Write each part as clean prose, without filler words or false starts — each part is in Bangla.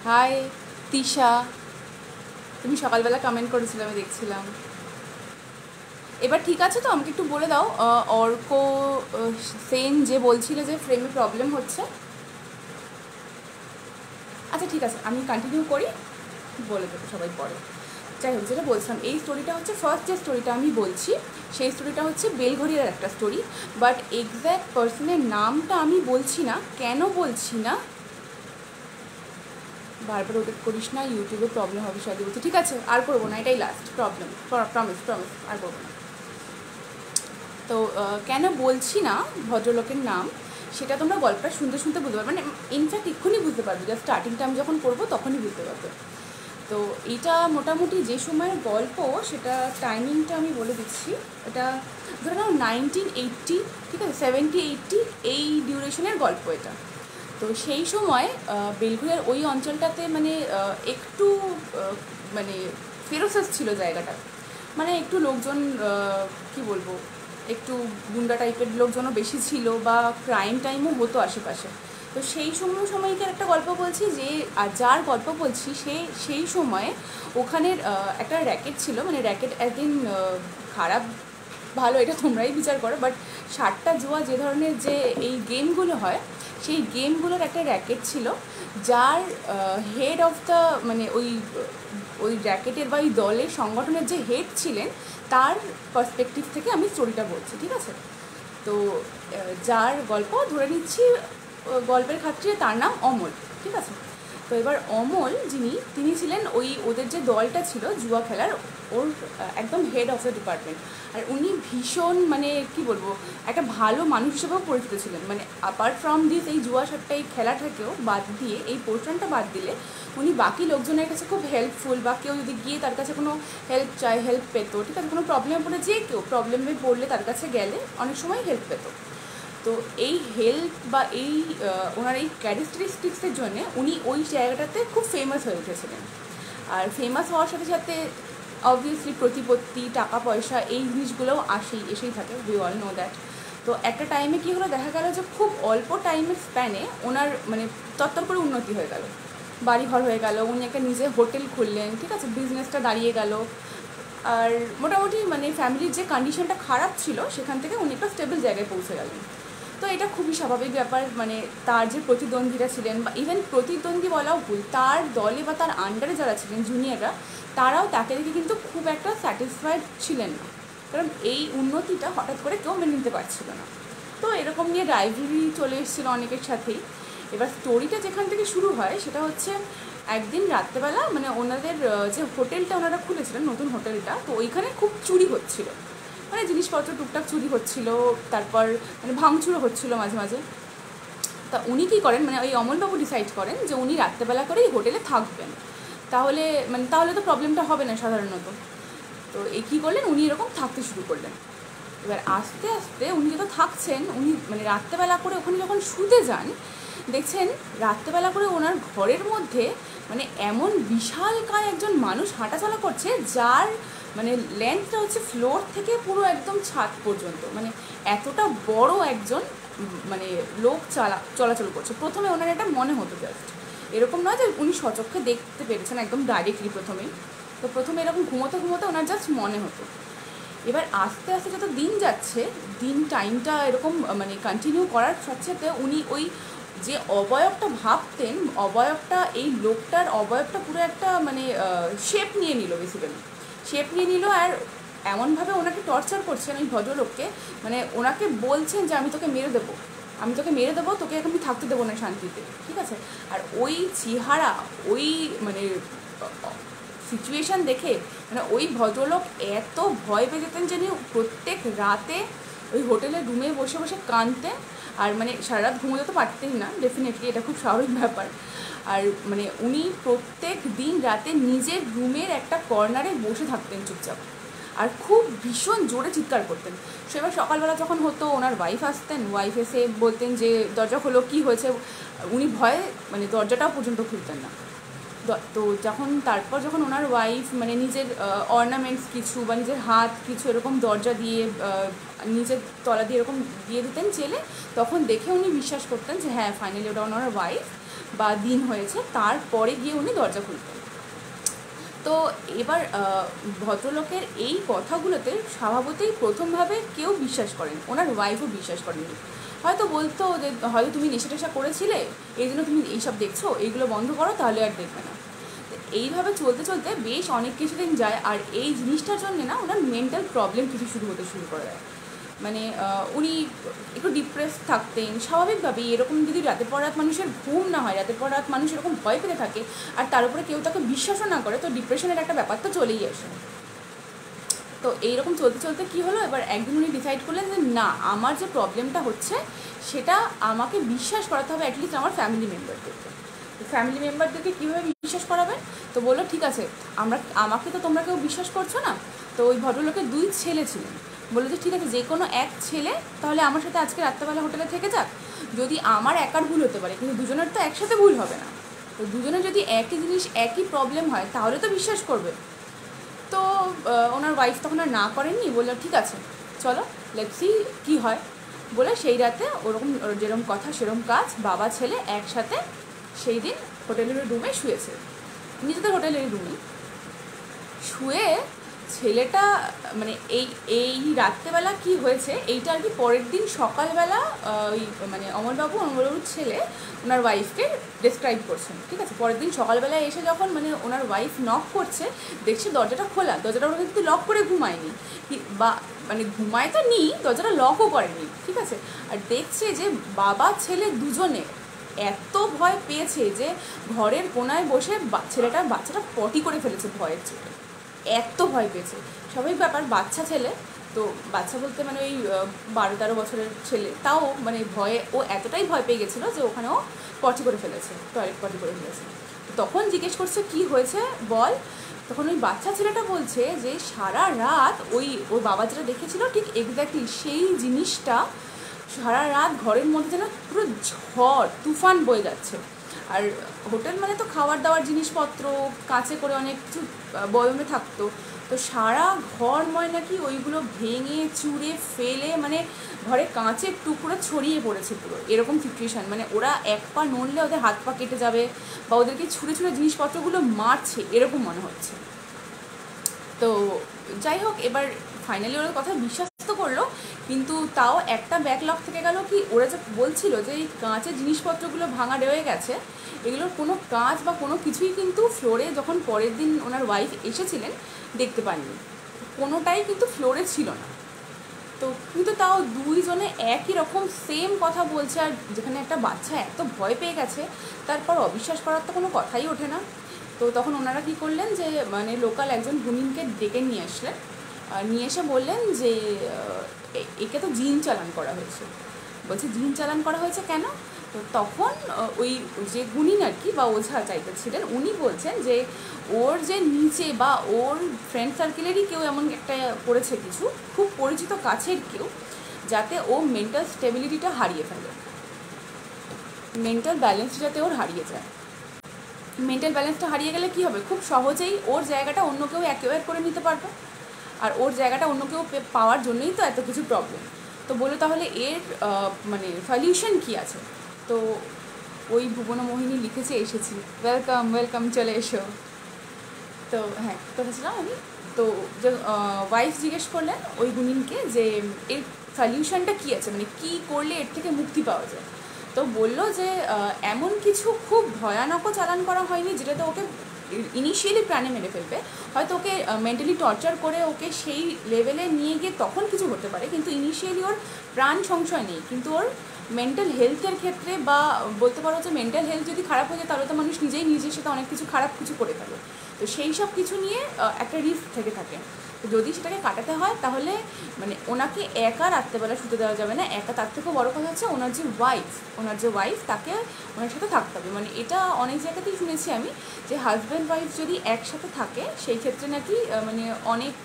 হাই তিশা, তুমি সকালবেলা কমেন্ট করেছিলে, আমি দেখছিলাম। এবার ঠিক আছে তো? আমাকে একটু বলে দাও। অর্ক সেন যে বলছিলে যে ফ্রেমে প্রবলেম হচ্ছে। আচ্ছা ঠিক আছে, আমি কন্টিনিউ করি, বলে দেবো সবাই পরে। যাই হোক, যেটা বলছিলাম, এই স্টোরিটা হচ্ছে ফার্স্ট যে স্টোরিটা আমি বলছি, সেই স্টোরিটা হচ্ছে বেলঘড়িয়ার একটা স্টোরি। বাট এক্স্যাক্ট পার্সনের নামটা আমি বলছি না। কেন বলছি না? বারবার ওদের করিস না, ইউটিউবে প্রবলেম হবে সাথে বলছি। ঠিক আছে, আর করবো না, এটাই লাস্ট প্রবলেম। প্রমিস প্রমিস, আর করবো না। তো কেন বলছি না ভদ্রলোকের নাম, সেটা তোমরা গল্পটা শুনতে শুনতে বুঝতে পারবে, মানে ইনফ্যাক্ট এক্ষুনি বুঝতে পারবে, জাস্ট স্টার্টিংটা আমি যখন করবো তখনই বুঝতে পারবে। তো এটা মোটামুটি যে সময়ের গল্প, সেটা টাইমিংটা আমি বলে দিচ্ছি। এটা ধরে নাও 1980, ঠিক আছে, 70-80 এই ডিউরেশনের গল্প এটা। তো সেই সময় বেলঘরিয়ার ওই অঞ্চলটাতে মানে একটু মানে ফেরোসাস ছিল জায়গাটা, মানে একটু লোকজন, কি বলবো, একটু গুন্ডা টাইপের লোকজনও বেশি ছিল, বা ক্রাইম টাইমও হতো আশেপাশে। তো সেই সময়কার একটা গল্প বলছি, যে যার গল্প বলছি সেই সময়ে ওখানের একটা র্যাকেট ছিল, মানে র্যাকেট একদিন খারাপ ভালো এটা তোমরাই বিচার করো, বাট সাতটা জুয়া যে ধরনের যে এই গেমগুলো হয়, সেই গেমগুলোর একটা র্যাকেট ছিল, যার হেড অফ দ্য, মানে ওই র্যাকেটের বা ওই দলের সংগঠনের যে হেড ছিলেন, তার পার্সপেক্টিভ থেকে আমি স্টোরিটা বলছি, ঠিক আছে? তো যার গল্প ধরে নিচ্ছি, গল্পের খাতিরে তার নাম অমল, ঠিক আছে? তো এবার অমল তিনি ছিলেন ওদের যে দলটা ছিল জুয়া খেলার, ওর একদম হেড অফ দ্য ডিপার্টমেন্ট। আর উনি ভীষণ, মানে কি বলবো, একটা ভালো মানুষ হিসেবেও পরিচিত ছিলেন। মানে অ্যাপার্ট ফ্রম দিস, এই জুয়া সাতটা এই খেলাটাকেও বাদ দিয়ে, এই পোর্শনটা বাদ দিলে, উনি বাকি লোকজনের কাছে খুব হেল্পফুল, বা কেউ যদি গিয়ে তার কাছে কোনো হেল্প চায়, হেল্প পেতো, ঠিক আছে? কোনো প্রবলেমে পড়ে, যে কেউ প্রবলেমে পড়লে তার কাছে গেলে অনেক সময় হেল্প পেতো। তো এই হেল্প বা এই ওনার এই ক্যারেক্টারিস্টিক্সের জন্যে উনি ওই জায়গাটাতে খুব ফেমাস হয়ে উঠেছিলেন। আর ফেমাস হওয়ার সাথে সাথে অবভিয়াসলি প্রতিপত্তি, টাকা পয়সা, এই জিনিসগুলোও এসেই থাকে, উই অল নো দ্যাট। তো একটা টাইমে কী হলো, দেখা গেল যে খুব অল্প টাইমের স্প্যানে ওনার মানে তত্তর করে উন্নতি হয়ে গেল, বাড়িঘর হয়ে গেল, উনি একটা নিজে হোটেল খুললেন, ঠিক আছে, বিজনেসটা দাঁড়িয়ে গেল। আর মোটামুটি মানে ফ্যামিলির যে কন্ডিশনটা খারাপ ছিল, সেখান থেকে উনি একটা স্টেবল জায়গায় পৌঁছে গেলেন। তো এটা খুবই স্বাভাবিক ব্যাপার। মানে তার যে প্রতিদ্বন্দ্বীরা ছিলেন, বা ইভেন প্রতিদ্বন্দ্বী বলাও ভুল, তার দলে বা তার আন্ডারে যারা ছিলেন জুনিয়ররা, তারাও তাকে দেখে কিন্তু খুব একটা স্যাটিসফাইড ছিলেন না, কারণ এই উন্নতিটা হঠাৎ করে কেউ মেনে নিতে পারছিল না। তো এরকম নিয়ে রাইভেলি চলে এসেছিলো অনেকের সাথেই। এবার স্টোরিটা যেখান থেকে শুরু হয়, সেটা হচ্ছে একদিন রাত্রেবেলা, মানে ওনাদের যে হোটেলটা ওনারা খুলেছিলেন, নতুন হোটেলটা, তো ওইখানে খুব চুরি হচ্ছিল, মানে জিনিসপত্র টুকটাক চুরি হচ্ছিল, তারপর মানে ভাঙচুরও হচ্ছিল মাঝে মাঝে। তা উনি কী করেন, মানে ওই অমলবাবু ডিসাইড করেন যে উনি রাত্রেবেলা করেই হোটেলে থাকবেন, তাহলে তো প্রবলেমটা হবে না সাধারণত। তো এই কী করলেন, উনি এরকম থাকতে শুরু করলেন। এবার আস্তে আস্তে উনি যত থাকছেন, উনি মানে রাত্রেবেলা করে ওখানে যখন শুতে যান, দেখছেন রাত্রেবেলা করে ওনার ঘরের মধ্যে মানে এমন বিশালকায় একজন মানুষ হাঁটাচলা করছে, যার মানে লেন্থটা হচ্ছে ফ্লোর থেকে পুরো একদম ছাদ পর্যন্ত, মানে এতটা বড় একজন মানে লোক চলাচল করছে। প্রথমে ওনার এটা মনে হতো, জাস্ট এরকম নয় যে উনি সচক্ষে দেখতে পেরেছেন একদম ডাইরেক্টলি প্রথমেই। তো প্রথমে এরকম ঘুমোতে ঘুমোতে ওনার জাস্ট মনে হতো। এবার আস্তে আস্তে যত দিন যাচ্ছে, টাইমটা এরকম মানে কন্টিনিউ করার সাথে সাথে উনি ওই যে অবয়বটা ভাবতেন, এই লোকটার অবয়বটা পুরো একটা মানে শেপ নিয়ে নিল, বেসিক্যালি শেপ নিয়ে নিল। আর এমনভাবে ওনাকে টর্চার করছেন ওই ভদ্রলোককে, মানে ওনাকে বলছেন যে আমি তোকে মেরে দেবো, তোকে আমি থাকতে দেবো না শান্তিতে, ঠিক আছে? আর ওই চেহারা, ওই মানে সিচুয়েশান দেখে মানে ওই ভদ্রলোক এত ভয় পেয়ে যেতেন যে প্রত্যেক রাতে ওই হোটেলের রুমে বসে বসে কাঁদতেন। আর মানে সারা রাত ঘুমোতে তো পারতেন না, ডেফিনেটলি এটা খুব স্বাভাবিক ব্যাপার। আর মানে উনি প্রত্যেক দিন রাতে নিজের রুমের একটা কর্নারে বসে থাকতেন চুপচাপ, আর খুব ভীষণ জোরে চিৎকার করতেন। সে এবার সকালবেলা যখন হতো, ওনার ওয়াইফ আসতেন, ওয়াইফ এসে বলতেন যে দরজা খোলো, কী হয়েছে। উনি ভয়ে মানে দরজাটাও পর্যন্ত খুলতেন না। তো যখন ওনার ওয়াইফ মানে নিজের অর্নামেন্টস কিছু বা নিজের হাত কিছু এরকম দরজা দিয়ে নিজের তলা দিয়ে এরকম দিয়ে দিতেন চেলে, তখন দেখে উনি বিশ্বাস করতেন যে হ্যাঁ ফাইনালি ওটা ওনার ওয়াইফ। বা দিন হয়েছে, তারপরে গিয়ে উনি দরজা খুলতেন। তো এবার ভদ্রলোকের এই কথাগুলোতে স্বভাবতই প্রথমভাবে কেউ বিশ্বাস করেন, ওনার ওয়াইফও বিশ্বাস করেনি। হয়তো বলতো যে হয়তো তুমি নেশা টেশা করেছিলে, এই জন্য তুমি এইসব দেখছো, এইগুলো বন্ধ করো, তাহলে আর দেখবে না। এইভাবে চলতে চলতে বেশ অনেক কিছুদিন যায়, আর এই জিনিসটার জন্যে না ওনার মেন্টাল প্রবলেম কিছু শুরু করে দেয়। মানে উনি একটু ডিপ্রেস থাকতেন স্বাভাবিকভাবেই। এরকম যদি রাতের পর রাত মানুষের ঘুম না হয়, রাতের পর রাত মানুষ এরকম ভয় পেতে থাকে, আর তার উপরে কেউ তাকে বিশ্বাসও না করে, তো ডিপ্রেশনের একটা ব্যাপার তো চলেই আসে। তো এইরকম চলতে চলতে কী হলো, এবার একদিন উনি ডিসাইড করলেন যে না, আমার যে প্রবলেমটা হচ্ছে সেটা আমাকে বিশ্বাস করাতে হবে অ্যাটলিস্ট আমার ফ্যামিলি মেম্বারদেরকে। ফ্যামিলি মেম্বারদেরকে কীভাবে বিশ্বাস করাবে? তো বললো ঠিক আছে, আমাকে তো তোমরা কেউ বিশ্বাস করছো না। তো ওই ভদ্রলোকের 2 ছেলে ছিলেন। বললো যে ঠিক আছে, যে কোনো এক ছেলে তাহলে আমার সাথে আজকে রাত্রেবেলা হোটেলে থেকে যাক। যদি আমার একার ভুল হতে পারে, কিন্তু দুজনের তো একসাথে ভুল হবে না। তো দুজনের যদি একই জিনিস, একই প্রবলেম হয়, তাহলে তো বিশ্বাস করবে। তো ওনার ওয়াইফ তখন আর না করেননি, বললো ঠিক আছে চলো লেটস সি কী হয়। বলে সেই রাতে ওরকম যেরকম কথা সেরকম কাজ, বাবা ছেলে একসাথে সেই দিন হোটেলের রুমে শুয়েছে, নিজেদের হোটেলের রুমে শুয়ে। ছেলেটা মানে এই রাত্রেবেলা কি হয়েছে এইটা আর কি পরের দিন সকালবেলা ওই মানে অমরবাবুর ছেলে ওনার ওয়াইফকে ডেসক্রাইব করছেন। ঠিক আছে, পরের দিন সকালবেলায় এসে যখন মানে ওনার ওয়াইফ নক করছে, দেখছে দরজাটা খোলা, দরজাটা ওরা কিন্তু লক করে ঘুমায়নি, বা মানে ঘুমায় তো নি, দরজাটা লকও করেনি। ঠিক আছে, আর দেখছে যে বাবা ছেলে দুজনে এত ভয় পেয়েছে যে ঘরের কোনায় বসে বাচ্চাটা পটি করে ফেলেছে ভয়ের চোটে, এত ভয় পেয়েছে। স্বাভাবিক ব্যাপার, বাচ্চা ছেলে তো, বাচ্চা বলতে মানে ওই 12-13 বছরের ছেলে, তাও মানে ভয়ে ও এতটাই ভয় পেয়ে গেছিলো যে ওখানে ও পটি করে ফেলেছে, টয়লেট পটি করে ফেলেছে। তখন জিজ্ঞেস করছে কি হয়েছে বল। তখন ওই বাচ্চা ছেলেটা বলছে যে সারা রাত ওর বাবা যেটা দেখেছিল ঠিক এক্স্যাক্টলি সেই জিনিসটা, সারা রাত ঘরের মধ্যে যেন পুরো ঝড় তুফান বয়ে যাচ্ছে। আর হোটেল মানে তো খাবার দাবার জিনিসপত্র কাঁচে করে অনেক কিছু বয়মে থাকতো, তো সারা ঘরময় নাকি ওইগুলো ভেঙে চুরে ফেলে মানে ঘরে কাঁচের টুকরো ছড়িয়ে পড়েছে পুরো, এরকম সিচুয়েশান। মানে ওরা এক পা নড়লে ওদের হাত পা কেটে যাবে, বা ওদেরকে ছুঁড়ে ছুঁড়ে জিনিসপত্রগুলো মারছে, এরকম মনে হচ্ছে। তো যাই হোক, এবার ফাইনালি ওরা কথা বিশ্বাস তো করলো, কিন্তু তাও একটা ব্যাকলগ থেকে গেল কি, ওরা যে বলছিল যে এই কাঁচের জিনিসপত্রগুলো ভাঙা রয়ে গেছে, এগুলোর কোনো কাঁচ বা কোনো কিছুই কিন্তু ফ্লোরে যখন পরের দিন ওনার ওয়াইফ এসেছিলেন দেখতে পাননি, কোনোটাই কিন্তু ফ্লোরে ছিল না। তো কিন্তু তাও দুইজনে একই রকম সেম কথা বলছে, আর যেখানে একটা বাচ্চা এত ভয় পেয়ে গেছে, তারপর অবিশ্বাস করার তো কোনো কথাই ওঠে না। তো তখন ওনারা কী করলেন যে মানে লোকাল একজন গুণিনকে ডেকে নিয়ে আসলেন, নিয়ে এসে বললেন যে একে তো জিন চালান করা হয়েছে। বলছে জিন চালান করা হয়েছে কেন? তো তখন ওই যে গুণিন আর কি বা ওঝা চাইতে ছিলেন, উনি বলছেন যে ওর যে নিচে বা ওর ফ্রেন্ড সার্কেলেরই কেউ এমন একটা করেছে, কিছু খুব পরিচিত কাছের কেউ, যাতে ও মেন্টাল স্টেবিলিটিটা হারিয়ে ফেলে, মেন্টাল ব্যালেন্স যাতে ওর হারিয়ে যায়। মেন্টাল ব্যালেন্সটা হারিয়ে গেলে কী হবে, খুব সহজেই ওর জায়গাটা অন্য কেউ অ্যাকোয়ার করে নিতে পারবে, আর ওর জায়গাটা অন্য কেউ পাওয়ার জন্যই তো এত কিছু প্রবলেম। তো বলো তাহলে এর মানে সলিউশন কী আছে? তো ওই ভুবনমোহিনী লিখেছে এসেছি, ওয়েলকাম চলে এসো। তো হ্যাঁ, কথা ছিলাম আমি। তো যে ওয়াইফ জিজ্ঞেস করলেন ওই গুণিনকে যে এর সলিউশনটা কী আছে, মানে কী করলে এর থেকে মুক্তি পাওয়া যায়। তো বললো যে এমন কিছু খুব ভয়ানকও চালান করা হয়নি যেটাতে ওকে ইনিশিয়ালি প্রাণে মেরে ফেলবে, হয়তো ওকে মেন্টালি টর্চার করে ওকে সেই লেভেলে নিয়ে গিয়ে তখন কিছু হতে পারে, কিন্তু ইনিশিয়ালি ওর প্রাণ সংশয় নেই, কিন্তু ওর মেন্টাল হেলথের ক্ষেত্রে বা বলতে পারো যে মেন্টাল হেলথ যদি খারাপ হয়ে যায় তাহলে তো মানুষ নিজেই নিজের সাথে অনেক কিছু খারাপ কিছু করে ফেলে। তো সেই সব কিছু নিয়ে একটা রিস্ক থেকে থাকে। তো যদি সেটাকে কাটাতে হয় তাহলে মানে ওনাকে একা রাত্রেবেলা শুতে দেওয়া যাবে না, একা, তার থেকেও বড়ো কথা হচ্ছে ওনার যে ওয়াইফ তাকে ওনার সাথে থাকতে হবে। মানে এটা অনেক জায়গাতেই শুনেছি আমি যে হাজব্যান্ড ওয়াইফ যদি একসাথে থাকে সেই ক্ষেত্রে নাকি মানে অনেক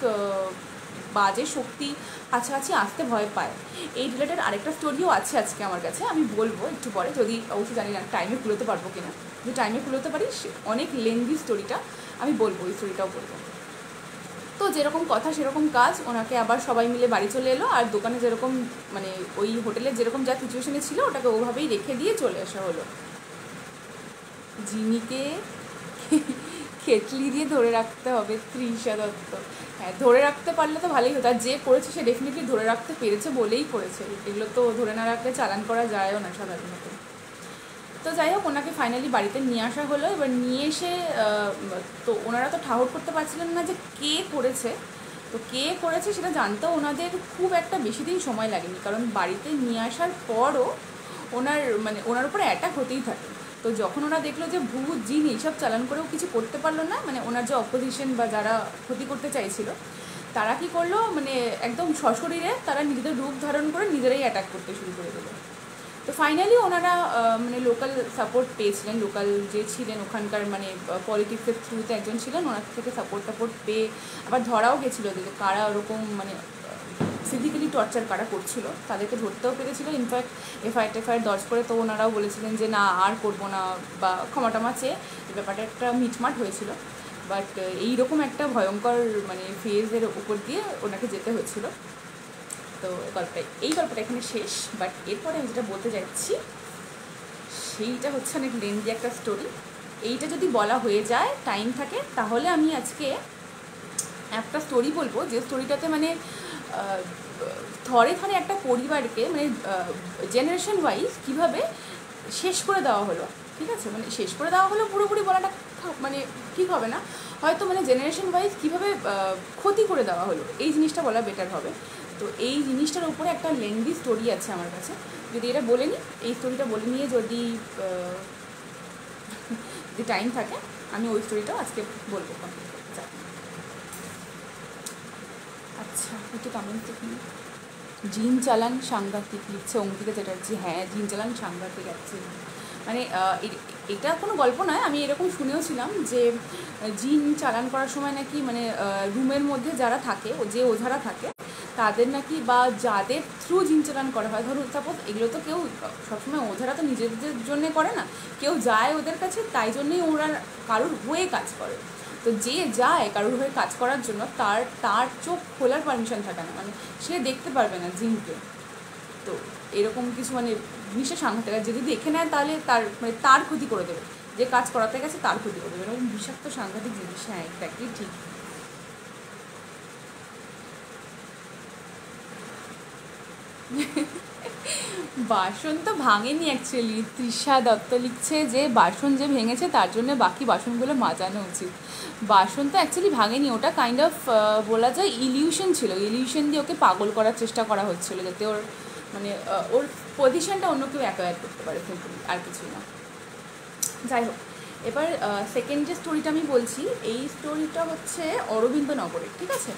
বাজে শক্তি কাছাকাছি আসতে ভয় পায়। এই রিলেটেড আরেকটা স্টোরিও আছে আজকে আমার কাছে, আমি বলবো একটু পরে, যদি অবশ্যই জানি না টাইমে খুলোতে পারবো কিনা, যদি টাইমে খুলোতে পারি অনেক লেন্দি স্টোরিটা আমি বলবো, এই স্টোরিটাও বলবো। তো যেরকম কথা সেরকম কাজ, ওনাকে আবার সবাই মিলে বাড়ি চলে এলো, আর দোকানে যেরকম মানে ওই হোটেলে যেরকম যা সিচুয়েশনে ছিল ওটাকে ওভাবেই রেখে দিয়ে চলে আসা হলো। জিনিকে খেটলি দিয়ে ধরে রাখতে হবে তৃষা দত্ত। হ্যাঁ, ধরে রাখতে পারলে তো ভালোই হতো। আর যে করেছে সে ডেফিনেটলি ধরে রাখতে পেরেছে বলেই করেছে, এগুলো তো ধরে না রাখলে চালান করা যায়ও না সাধারণত। তো যাই হোক, ওনাকে ফাইনালি বাড়িতে নিয়ে আসা হলো। এবার নিয়ে এসে তো ওনারা তো ঠাহর করতে পারছিলেন না যে কে করেছে। তো কে করেছে সেটা জানতেও ওনাদের খুব একটা বেশি দিন সময় লাগেনি, কারণ বাড়িতে নিয়ে আসার পরও ওনার উপরে অ্যাটাক হতেই থাকে। তো যখন ওরা দেখলো যে ভূত জিন এইসব চালান করেও কিছু করতে পারলো না, ওনার যে অপোজিশন বা যারা ক্ষতি করতে চাইছিল তারা কি করলো, একদম সশরীরে তারা নিজেদের রূপ ধারণ করে নিজেরাই অ্যাটাক করতে শুরু করে দিল। তো ফাইনালি ওনারা লোকাল সাপোর্ট পেয়েছিলেন, লোকাল যে ছিলেন ওখানকার পলিটিক্সের থ্রুতে একজন ছিলেন, ওনার থেকে সাপোর্ট পেয়ে আবার ধরাও গেছিলো যে কারা ওরকম ফিজিক্যালি টর্চার কারা করছিল, তাদেরকে ধরতেও পেরেছিল। ইনফ্যাক্ট এফআইআর দর্জ করে তো ওনারাও বলেছিলেন যে না আর করবো না, বা ক্ষমা চেয়ে এই ব্যাপারটা একটা মিটমাট হয়েছিল। বাট এইরকম একটা ভয়ঙ্কর ফেজের উপর দিয়ে ওনাকে যেতে হয়েছিল। তো গল্পটা এখানে শেষ। বাট এরপরে আমি যেটা বলতে যাচ্ছি সেইটা হচ্ছে অনেক লেন্দি একটা স্টোরি। এইটা যদি বলা হয়ে যায়, টাইম থাকে, তাহলে আমি আজকে একটা স্টোরি বলবো, যে স্টোরিটাতে থরে থরে একটা পরিবারকে জেনারেশন ওয়াইজ কীভাবে শেষ করে দেওয়া হলো। ঠিক আছে, শেষ করে দেওয়া হলো পুরোপুরি বলাটা ঠিক হবে না, হয়তো জেনারেশন ওয়াইজ কীভাবে ক্ষতি করে দেওয়া হলো, এই জিনিসটা বলা বেটার হবে। তো এই জিনিসটার উপরে একটা লেন্দি স্টোরি আছে আমার কাছে, যদি এটা বলে নিই, এই স্টোরিটা বলে নিয়ে যদি টাইম থাকে আমি ওই স্টোরিটাও আজকে বলবো। আচ্ছা, একটু কমেন্ট দেখি। জিন চালান সাংঘাতিক লিখছে অঙ্কিতা চ্যাটার্জি। হ্যাঁ, জিন চালান সাংঘাতিক অ্যাকচুয়ালি। এটা কোনো গল্প নয়, আমি এরকম শুনেওছিলাম যে জিন চালান করার সময় নাকি রুমের মধ্যে যারা থাকে, যে ওঝারা থাকে, তাদের নাকি বা যাদের থ্রু জিন চালান করা হয়, ধরুন সাপোজ এগুলো তো কেউ সবসময় ওঝারা তো নিজেদের জন্যে করে না, কেউ যায় ওদের কাছে, তাই জন্যেই ওরা কারোর হয়ে কাজ করে। তো যে যায় কারোর হয়ে কাজ করার জন্য তার চোখ খোলার পারমিশন থাকে না, সে দেখতে পারবে না জিনকে। তো এরকম কিছু জিনিসটা সাংঘাতিক, যদি দেখে নেয় তাহলে তার ক্ষতি করে দেবে, যে কাজ করাতে গেছে তার ক্ষতি করে দেবে, এরকম বিষাক্ত সাংঘাতিক জিনিস। হ্যাঁ, এক্স্যাক্টলি ঠিক। বাসন তো ভাঙেনি অ্যাকচুয়ালি, তৃষা দত্ত লিখছে যে বাসন যে ভেঙেছে তার জন্য বাকি বাসনগুলো মাজানো উচিত। বাসন তো অ্যাকচুয়ালি ভাঙেনি, ওটা কাইন্ড অফ বলা যায় ইলিউশন ছিল, ইলিউশন দিয়ে ওকে পাগল করার চেষ্টা করা হচ্ছিলো, যাতে ওর ওর পজিশনটা অন্য কেউ অ্যাকোয়ার করতে পারে, সিম্পলি, আর কিছুই না। যাই হোক, এবার সেকেন্ড যে স্টোরিটা আমি বলছি, এই স্টোরিটা হচ্ছে অরবিন্দনগরের। ঠিক আছে,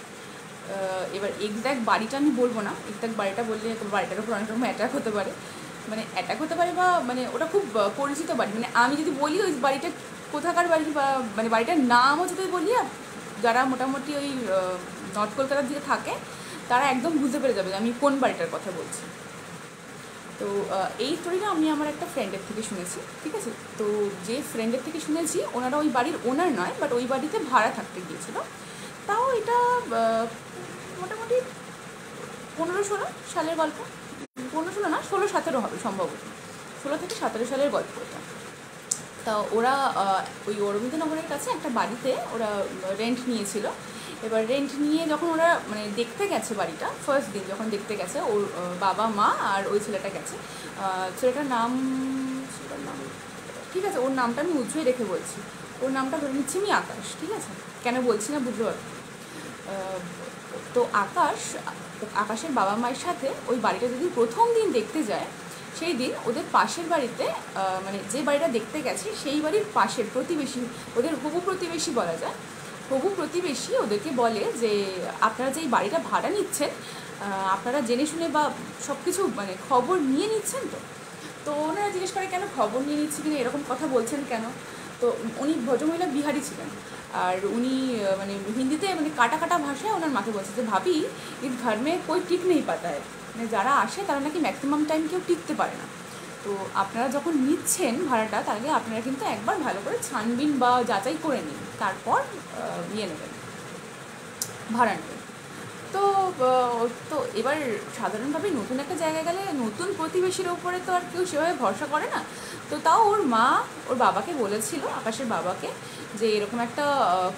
এবার এক্স্যাক্ট বাড়িটা আমি বলবো না, এক্স্যাক্ট বাড়িটা বললে বাড়িটার উপর অনেক রকম অ্যাটাক হতে পারে, বা ওটা খুব পরিচিত বাড়ি। আমি যদি বলি ওই বাড়িটা কোথাকার বাড়ি, বা বাড়িটার নামও যদি বলি, যারা মোটামুটি ওই নর্থ কলকাতার দিকে থাকে তারা একদম বুঝতে পেরে যাবে যে আমি কোন বাড়িটার কথা বলছি। তো এই স্টোরিটা আমি আমার একটা ফ্রেন্ডের থেকে শুনেছি। ঠিক আছে, তো যে ফ্রেন্ডের থেকে শুনেছি ওনারা ওই বাড়ির ওনার নয়, বাট ওই বাড়িতে ভাড়া থাকতে গিয়েছিল। তাও এটা মোটামুটি 15-16 সালের গল্প, 15-16 না, 16-17 হবে সম্ভবত, 16 থেকে 17 সালের গল্প এটা। তা ওরা ওই অরবিন্দনগরের কাছে একটা বাড়িতে ওরা রেন্ট নিয়েছিল। এবার রেন্ট নিয়ে যখন ওরা দেখতে গেছে বাড়িটা, ফার্স্ট দিন যখন দেখতে গেছে, ওর বাবা মা আর ওই ছেলেটা গেছে। ছেলেটার নাম ঠিক আছে, ওর নামটা আমি উজ্জ্বল রেখে বলছি, ওর নামটা ধরে নিচ্ছি আমি আকাশ। ঠিক আছে, কেন বলছি না বুঝতে পারবো। তো আকাশের বাবা মায়ের সাথে ওই বাড়িটা যদি প্রথম দিন দেখতে যায়, সেই দিন ওদের পাশের বাড়িতে যে বাড়িটা দেখতে গেছে সেই বাড়ির পাশের প্রতিবেশী, ওদের হবু প্রতিবেশী বলা যায়, হবু প্রতিবেশী ওদেরকে বলে যে আপনারা যে এই বাড়িটা ভাড়া নিচ্ছেন, আপনারা জেনে শুনে বা সব কিছু খবর নিয়ে নিচ্ছেন তো। তো ওনারা জিজ্ঞেস করে কেন খবর নিয়ে নিচ্ছি কিনা, এরকম কথা বলছেন কেন। তো উনি ভদ্রমহিলা বিহারি ছিলেন, আর উনি হিন্দিতে কাটা কাটা ভাষায় ওনার মাকে বলছে যে ভাবি ইস ঘর মে কোই টিক নেই পাতা হয়, যারা আসে তারা নাকি ম্যাক্সিমাম টাইম কেউ টিকতে পারে না। তো আপনারা যখন নিচ্ছেন ভাড়াটা, তাহলে আপনারা কিন্তু একবার ভালো করে ছানবিন বা যাচাই করে নিন, তারপর নেবেন, ভাড়া নেবেন। তো তো তো এবার সাধারণভাবে নতুন একটা জায়গায় গেলে নতুন প্রতিবেশীর ওপরে তো আর কেউ সেভাবে ভরসা করে না। তো তাও ওর মা ওর বাবাকে বলেছিল, আকাশের বাবাকে, যে এরকম একটা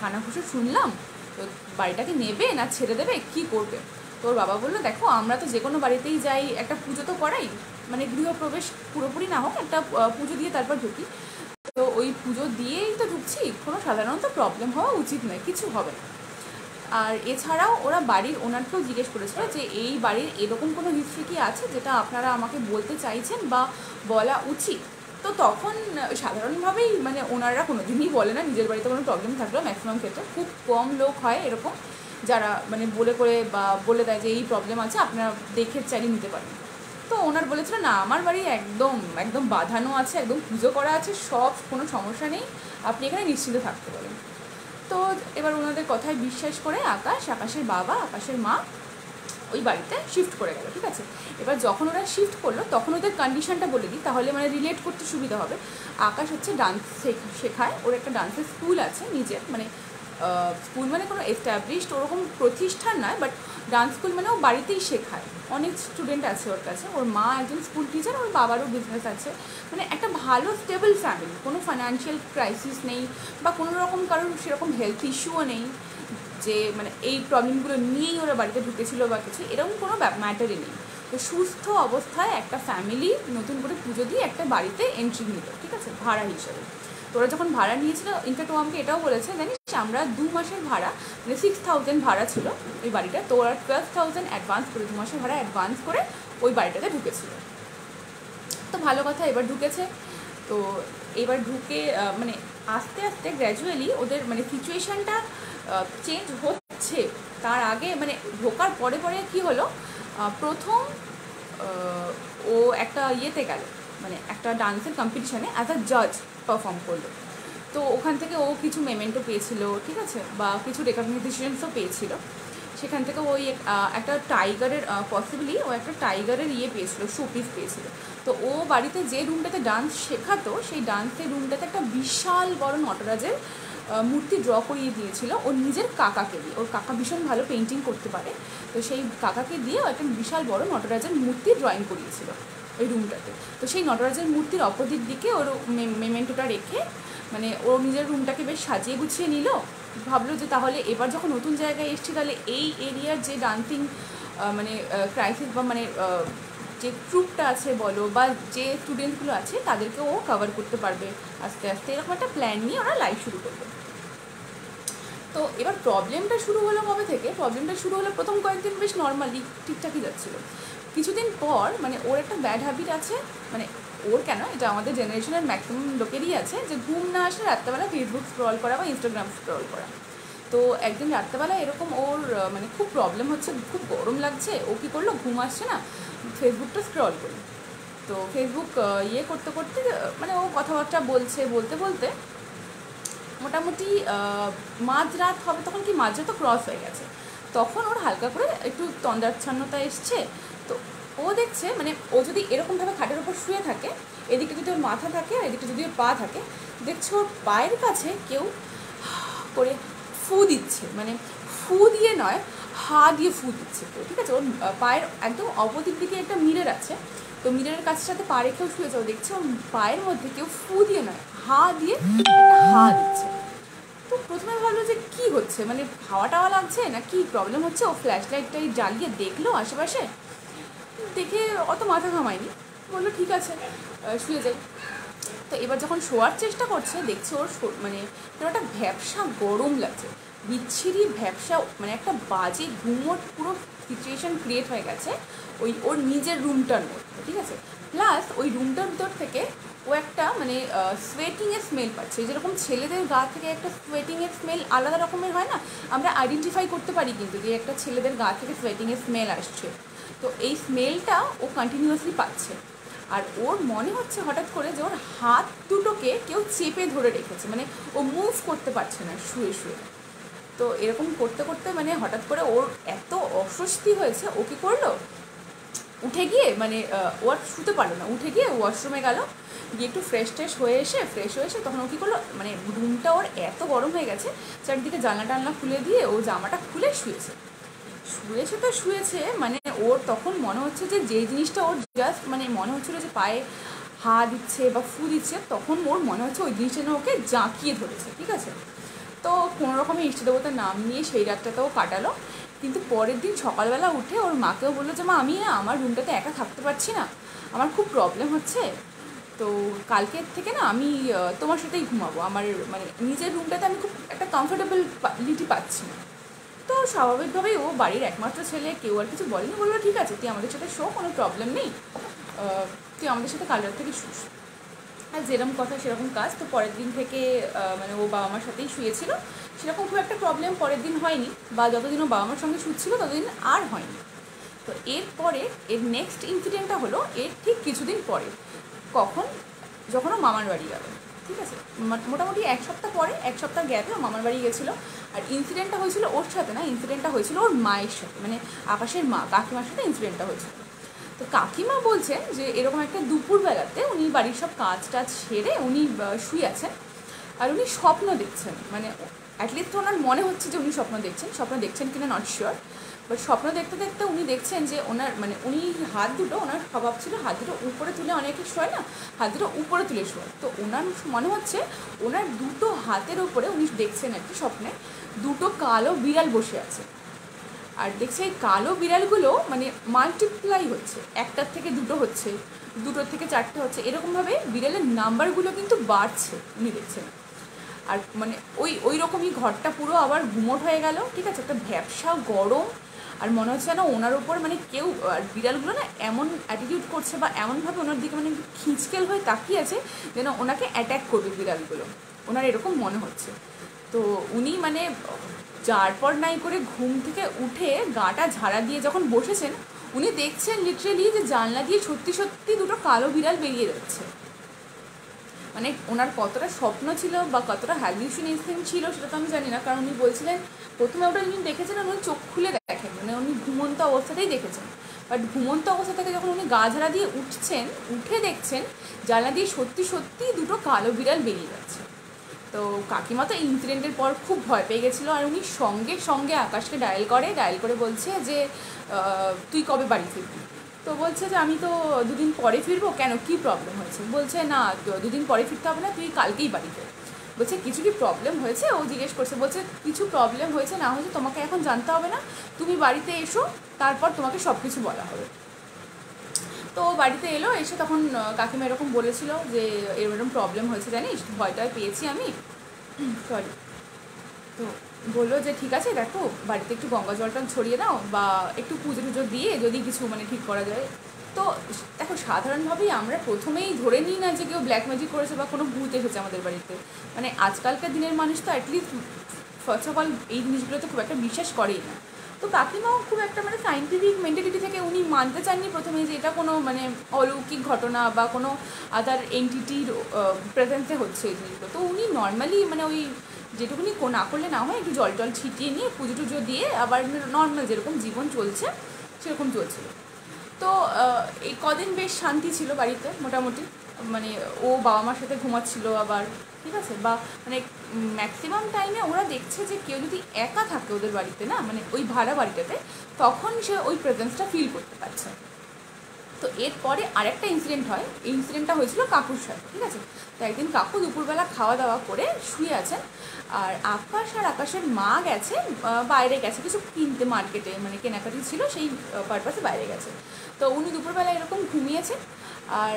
কানাঘুষো শুনলাম, তো বাড়িটাকে নেবে না ছেড়ে দেবে, কি করবে? তো ওর বাবা বললো, দেখো আমরা তো যে কোনো বাড়িতেই যাই একটা পুজো তো করাই, মানে গৃহপ্রবেশ পুরোপুরি না হোক একটা পুজো দিয়ে তারপর ঢুকি, তো ওই পুজো দিয়েই তো ঢুকছি, কোনো সাধারণত প্রবলেম হওয়া উচিত নয়, কিছু হবে না। আর এছাড়াও ওরা বাড়ির ওনারকেও জিজ্ঞেস করেছিল যে এই বাড়ির এরকম কোনো হিস্ট্রি কি আছে যেটা আপনারা আমাকে বলতে চাইছেন বা বলা উচিত। তো তখন সাধারণভাবেই মানে ওনারা কোনো দিনই বলে না নিজের বাড়িতে কোনো প্রবলেম থাকলেও, ম্যাক্সিমাম ক্ষেত্রে খুব কম লোক হয় এরকম যারা মানে বলে করে বা বলে দেয় যে এই প্রবলেম আছে, আপনারা দেখে চালিয়ে নিতে পারেন। তো ওনার বলেছিল, না আমার বাড়ি একদম একদম বাঁধানো আছে, একদম পুজো করা আছে, সব কোনো সমস্যা নেই, আপনি এখানে নিশ্চিন্তে থাকতে পারেন। তো এবার ওনাদের কথায় বিশ্বাস করে আকাশের বাবা, আকাশের মা ওই বাড়িতে শিফট করে গেল, ঠিক আছে। এবার যখন ওরা শিফট করলো তখন ওদের কন্ডিশনটা বলে দিই, তাহলে মানে রিলেট করতে সুবিধা হবে। আকাশ হচ্ছে ডান্স শেখায়, ওর একটা ডান্সের স্কুল আছে নিজের, মানে স্কুল মানে কোনো এস্টাবলিশড ওরকম প্রতিষ্ঠান নয়, বাট ডান্স স্কুল মানে ও বাড়িতেই শেখায়, অনেক স্টুডেন্ট আছে ওর কাছে, ওর মা একজন স্কুল টিচার, ওর বাবারও বিজনেস আছে, মানে একটা ভালো স্টেবল ফ্যামিলি, কোনো ফাইন্যান্সিয়াল ক্রাইসিস নেই বা কোনো রকম কারোর সেরকম হেলথ ইস্যুও নেই যে মানে এই প্রবলেমগুলো নিয়েই ওরা বাড়িতে ঢুকেছিল বা কিছু, এরকম কোনো ম্যাটারই নেই। তো সুস্থ অবস্থায় একটা ফ্যামিলি নতুন করে পুজো দিয়ে একটা বাড়িতে এন্ট্রি নিল, ঠিক আছে, ভাড়া হিসেবে। তো ওরা যখন ভাড়া নিয়েছিল, ইনফ্যাক্ট ও আমাকে এটাও বলেছে, জানিস আমরা 2 মাসের ভাড়া, মানে 6,000 ভাড়া ছিল ওই বাড়িটা, তো ওরা 12,000 অ্যাডভান্স করে, 2 মাসের ভাড়া অ্যাডভান্স করে ওই বাড়িটাতে ঢুকেছিল। তো ভালো কথা, এবার ঢুকেছে। তো এবার ঢুকে মানে আস্তে আস্তে গ্র্যাজুয়ালি ওদের মানে সিচুয়েশানটা চেঞ্জ হচ্ছে। তার আগে মানে ঢোকার পরে পরে কী হলো, প্রথম ও একটা ইয়েতে গেল, মানে একটা ডান্সের কম্পিটিশানে অ্যাজ আ জাজ পারফর্ম করলো। তো ওখান থেকে ও কিছু মেমেন্টও পেয়েছিল, ঠিক আছে, বা কিছু রেকগনাইজেশনসও পেয়েছিল। সেখান থেকে ওই একটা টাইগারের পসিবলি ও একটা টাইগারের পেয়েছিল, শোপিস পেয়েছিল। তো ও বাড়িতে যে রুমটাতে ডান্স শেখাতো সেই ডান্সের রুমটাতে একটা বিশাল বড় নটরাজের মূর্তি ড্র করিয়ে দিয়েছিল ওর নিজের কাকাকে দিয়ে। ওর কাকা ভীষণ ভালো পেন্টিং করতে পারে, তো সেই কাকাকে দিয়ে একটা বিশাল বড় নটরাজের মূর্তি ড্রয়িং করিয়েছিল ওই রুমটাতে। তো সেই নটরাজের মূর্তির অপোজিট দিকে ওর মেমেন্টোটা রেখে মানে ও নিজের রুমটাকে বেশ সাজিয়ে গুছিয়ে নিল। ভাবলো যে তাহলে এবার যখন নতুন জায়গায় এসছি তাহলে এই এরিয়ার যে ডান্সিং মানে ক্রাইসিস বা মানে যে ট্রুপটা আছে বলো বা যে স্টুডেন্টগুলো আছে তাদেরকে ও কভার করতে পারবে আস্তে আস্তে, এরকম একটা প্ল্যান নিয়ে ওরা লাইভ শুরু করবে। তো এবার প্রবলেমটা শুরু হলো কবে থেকে? প্রবলেমটা শুরু হলো প্রথম কয়েকদিন বেশ নর্মালি ঠিকঠাকই যাচ্ছিলো। কিছুদিন পর মানে ওর একটা ব্যাড হ্যাবিট আছে, মানে ওর কেন, এটা আমাদের জেনারেশনের ম্যাক্সিমাম লোকেরই আছে, যে ঘুম না আসলে রাত্রেবেলা ফেসবুক স্ক্রল করা বা ইনস্টাগ্রাম স্ক্রল করা। তো একদিন রাত্রেবেলা এরকম ওর মানে খুব প্রবলেম হচ্ছে, খুব গরম লাগছে, ও কী করলো, ঘুম আসছে না, ফেসবুকটা স্ক্রল করলো। তো ফেসবুক করতে করতে মানে ও কথাবার্তা বলতে বলতে মোটামুটি মাঝরাত হবে, তখন কি মাঝরাত ক্রস হয়ে গেছে, তখন ওর হালকা করে একটু তন্দ্রাচ্ছন্নতা এসছে। তো ও দেখছে মানে ও যদি এরকমভাবে খাটের ওপর শুয়ে থাকে, এদিকটা যদি ওর মাথা থাকে আর এদিকটা যদি ওর পা থাকে, দেখছে ওর পায়ের কাছে কেউ করে ফু দিচ্ছে, মানে ফু দিয়ে নয়, হা দিয়ে ফু দিচ্ছে কেউ, ঠিক আছে। ওর পায়ের একদম অপোজিট দিকে একটা মিরর আছে, তো মিররের কাছে সাথে পা রেখেও শুয়েছে, ও দেখছে ওর পায়ের মধ্যে কেউ ফু দিয়ে নয়, হা দিয়ে একটা হা দিচ্ছে। তো প্রথমে ভাবলো যে কী হচ্ছে, মানে হাওয়া টাওয়া লাগছে না কি প্রবলেম হচ্ছে। ও ফ্ল্যাশ লাইটটাই জ্বালিয়ে দেখলো আশেপাশে, দেখে অত মাথা ঘামায়নি, বললো ঠিক আছে শুয়ে যাই। তো এবার যখন শোয়ার চেষ্টা করছে দেখছে ওর মানে একটা ভ্যাপসা গরম লাগছে, বিচ্ছিরি ভ্যাপসা, মানে একটা বাজে ঘুমোট পুরো সিচুয়েশান ক্রিয়েট হয়ে গেছে ওর নিজের রুমটার মধ্যে, ঠিক আছে। প্লাস ওই রুমটার ভিতর থেকে ও একটা মানে সোয়েটিংয়ের স্মেল পাচ্ছে, যেরকম ছেলেদের গা থেকে একটা সোয়েটিংয়ের স্মেল আলাদা রকমের হয় না, আমরা আইডেন্টিফাই করতে পারি কিন্তু যে একটা ছেলেদের গা থেকে সোয়েটিংয়ের স্মেল আসছে। তো এই স্মেলটা ও কন্টিনিউয়াসলি পাচ্ছে, আর ওর মনে হচ্ছে হঠাৎ করে যে ওর হাত দুটোকে কেউ চেপে ধরে রেখেছে, মানে ও মুভ করতে পারছে না শুয়ে শুয়ে। তো এরকম করতে করতে মানে হঠাৎ করে ওর এত অস্বস্তি হয়েছে, ও কী করলো, উঠে গিয়ে মানে ও আর শুতে পারলো না, উঠে গিয়ে ওয়াশরুমে গেল, গিয়ে একটু ফ্রেশ হয়ে এসে তখন ও কী করলো, মানে রুমটা ওর এত গরম হয়ে গেছে চারিদিকে জানলা টানলা খুলে দিয়ে ও জামাটা খুলে শুয়েছে। শুয়েছে তো শুয়েছে, মানে ওর তখন মনে হচ্ছে যে যেই জিনিসটা ওর জাস্ট মানে মনে হচ্ছিলো যে পায়ে হা দিচ্ছে বা ফু দিচ্ছে, তখন ওর মনে হচ্ছে ওই জিনিসটা যেন ওকে জাঁকিয়ে ধরেছে, ঠিক আছে। তো কোনো রকমের ইষ্ট দেবতার নাম নিয়ে সেই রাতটাতেও কাটালো। কিন্তু পরের দিন সকালবেলা উঠে ওর মাকেও বললো যে মা, আমি না আমার রুমটাতে একা থাকতে পারছি না, আমার খুব প্রবলেম হচ্ছে, তো কালকের থেকে না আমি তোমার সাথেই ঘুমাবো, আমার মানে নিজের রুমটাতে আমি খুব একটা কমফোর্টেবলিটি পাচ্ছি না। তো স্বাভাবিকভাবেই ও বাড়ির একমাত্র ছেলে, কেউ আর কিছু বলেনি, বললো ঠিক আছে তুই আমাদের সাথে শো, কোনো প্রবলেম নেই, তুই আমাদের সাথে কাল রাত থেকে শুস। আর যেরকম কথা সেরকম কাজ। তো পরের দিন থেকে মানে ও বাবা মার সাথেই শুয়েছিল, সেরকম খুব একটা প্রবলেম পরের দিন হয়নি, বা যতদিন ও বাবা মার সঙ্গে শুচ্ছিল ততদিন আর হয়নি। তো এরপরে এর নেক্সট ইনসিডেন্টটা হলো এর ঠিক কিছুদিন পরে, কখন, যখন ও মামার বাড়ি গেল, ঠিক আছে, মোটামুটি এক সপ্তাহ পরে, এক সপ্তাহ গ্যাপে ও মামার বাড়ি গেছিলো। আর ইনসিডেন্টটা হয়েছিল ওর সাথে না, ইনসিডেন্টটা হয়েছিল ওর মায়ের সাথে, মানে আকাশের মা কাকিমার সাথে ইনসিডেন্টটা হয়েছিল। তো কাকিমা বলছেন যে এরকম একটা দুপুরবেলাতে উনি বাড়ির সব কাজ টাজ সেরে উনি শুয়ে আছেন, আর উনি স্বপ্ন দেখছেন, মানে অ্যাটলিস্ট ওনার মনে হচ্ছে যে উনি স্বপ্ন দেখছেন কিনা নট শিওর, বাট স্বপ্ন দেখতে দেখতে উনি দেখছেন যে ওনার মানে উনি হাত দুটো, ওনার স্বভাব ছিল হাত দুটো উপরে তুলে, অনেকে শোয় না, হাত দুটো উপরে তুলে শোয়, তো ওনার মনে হচ্ছে ওনার দুটো হাতের উপরে উনি দেখছেন একটি স্বপ্নে দুটো কালো বিড়াল বসে আছে। আর দেখছে এই কালো বিড়ালগুলো মানে মাল্টিপ্লাই হচ্ছে, একটার থেকে দুটো হচ্ছে, দুটোর থেকে চারটে হচ্ছে, এরকমভাবে বিড়ালের নাম্বারগুলো কিন্তু বাড়ছে উনি দেখছেন। আর মানে ওই রকমই ঘরটা পুরো আবার গুমোট হয়ে গেল, ঠিক আছে, একটা ভ্যাপসা গরম, আর মনে হচ্ছে না ওনার ওপর মানে কেউ, আর বিড়ালগুলো না এমন অ্যাটিটিউড করছে বা এমনভাবে ওনার দিকে মানে খিঁচকেল হয়ে তাকিয়ে আছে যেন ওনাকে অ্যাট্যাক করবে বিড়ালগুলো, ওনার এরকম মনে হচ্ছে। তো উনি মানে যার পর নাই করে ঘুম থেকে উঠে গাটা ঝাড়া দিয়ে যখন বসেছেন, উনি দেখছেন লিটারেলি যে জানলা দিয়ে সত্যি সত্যি দুটো কালো বিড়াল বেরিয়ে যাচ্ছে। মানে ওনার কতটা স্বপ্ন ছিল বা কতটা হ্যালুসিনেশন ছিল সেটা তো আমি জানি না, কারণ উনি বলছিলেন প্রথমে ওটা উনি দেখেছেন, উনি চোখ খুলে দেখেন, মানে উনি ঘুমন্ত অবস্থাতেই দেখেছেন, বাট ঘুমন্ত অবস্থা থেকে যখন উনি গা ঝাড়া দিয়ে উঠছেন, উঠে দেখছেন জানলা দিয়ে সত্যি সত্যি দুটো কালো বিড়াল বেরিয়ে যাচ্ছে। তো কাকিমা তো ইনসিডেন্টের পর খুব ভয় পেয়ে গেছিলো, আর উনি সঙ্গে সঙ্গে আকাশকে ডায়াল করে বলছে যে তুই কবে বাড়ি ফিরবি। তো বলছে যে আমি তো দুদিন পরে ফিরবো, কেন কী প্রবলেম হয়েছে, বলছে না দুদিন পরে ফিরতে হবে না, তুই কালকেই বাড়ি ফির। বলছে কিছু কি প্রবলেম হয়েছে, ও জিজ্ঞেস করছে, বলছে কিছু প্রবলেম হয়েছে না হয়েছে তোমাকে এখন জানতে হবে না, তুমি বাড়িতে এসো, তারপর তোমাকে সব কিছু বলা হবে। তো বাড়িতে এলো, এসে তখন কাকিমা এরকম বলেছিল যে এরকম প্রবলেম হয়েছে জানিস, ভয়টায় পেয়েছি আমি, সরি। তো বললো যে ঠিক আছে, দেখো বাড়িতে একটু গঙ্গা জলটা ছড়িয়ে দাও বা একটু পুজো টুজো দিয়ে যদি কিছু মানে ঠিক করা যায়। তো দেখো সাধারণভাবেই আমরা প্রথমেই ধরে নিই না যে কেউ ব্ল্যাক ম্যাজিক করেছে বা কোনো ভূত এসেছে আমাদের বাড়িতে, মানে আজকালকার দিনের মানুষ তো অ্যাটলিস্ট ফার্স্ট অফ অল এই জিনিসগুলোতে খুব একটা বিশ্বাস করেই না। তো কাকিমাও খুব একটা মানে সায়েন্টিফিক মেন্টালিটি থেকে উনি মানতে চাননি প্রথমে যে এটা কোনো মানে অলৌকিক ঘটনা বা কোনো আদার এন্টিটির প্রেজেন্সে হচ্ছে এই জিনিসগুলো। তো উনি নর্মালি মানে ওই যেটুকুনি না করলে না হয় একটু জল টল ছিটিয়ে নিয়ে পুজো টুজো দিয়ে আবার নর্মাল যেরকম জীবন চলছে সেরকম চলছিল। তো এই কদিন বেশ শান্তি ছিল বাড়িতে মোটামুটি, মানে ও বাবা মার সাথে ঘুমাচ্ছিল আবার, ঠিক আছে, বা মানে ম্যাক্সিমাম টাইমে ওরা দেখছে যে কেউ যদি একা থাকে ওদের বাড়িতে না, মানে ওই ভাড়া বাড়িটাতে, তখন সে ওই প্রেজেন্সটা ফিল করতে পারছে। তো এরপরে আরেকটা ইনসিডেন্ট হয়, এই ইনসিডেন্টটা হয়েছিল কাকুর সাথে, ঠিক আছে। তো একদিন কাকু দুপুরবেলা খাওয়া দাওয়া করে শুয়ে আছেন, আর আকাশের মা গেছে বাইরে গেছে কিছু কিনতে মার্কেটে, মানে কেনাকাটি ছিল সেই পারপাসে বাইরে গেছে। তো উনি দুপুরবেলা এরকম ঘুমিয়েছেন, আর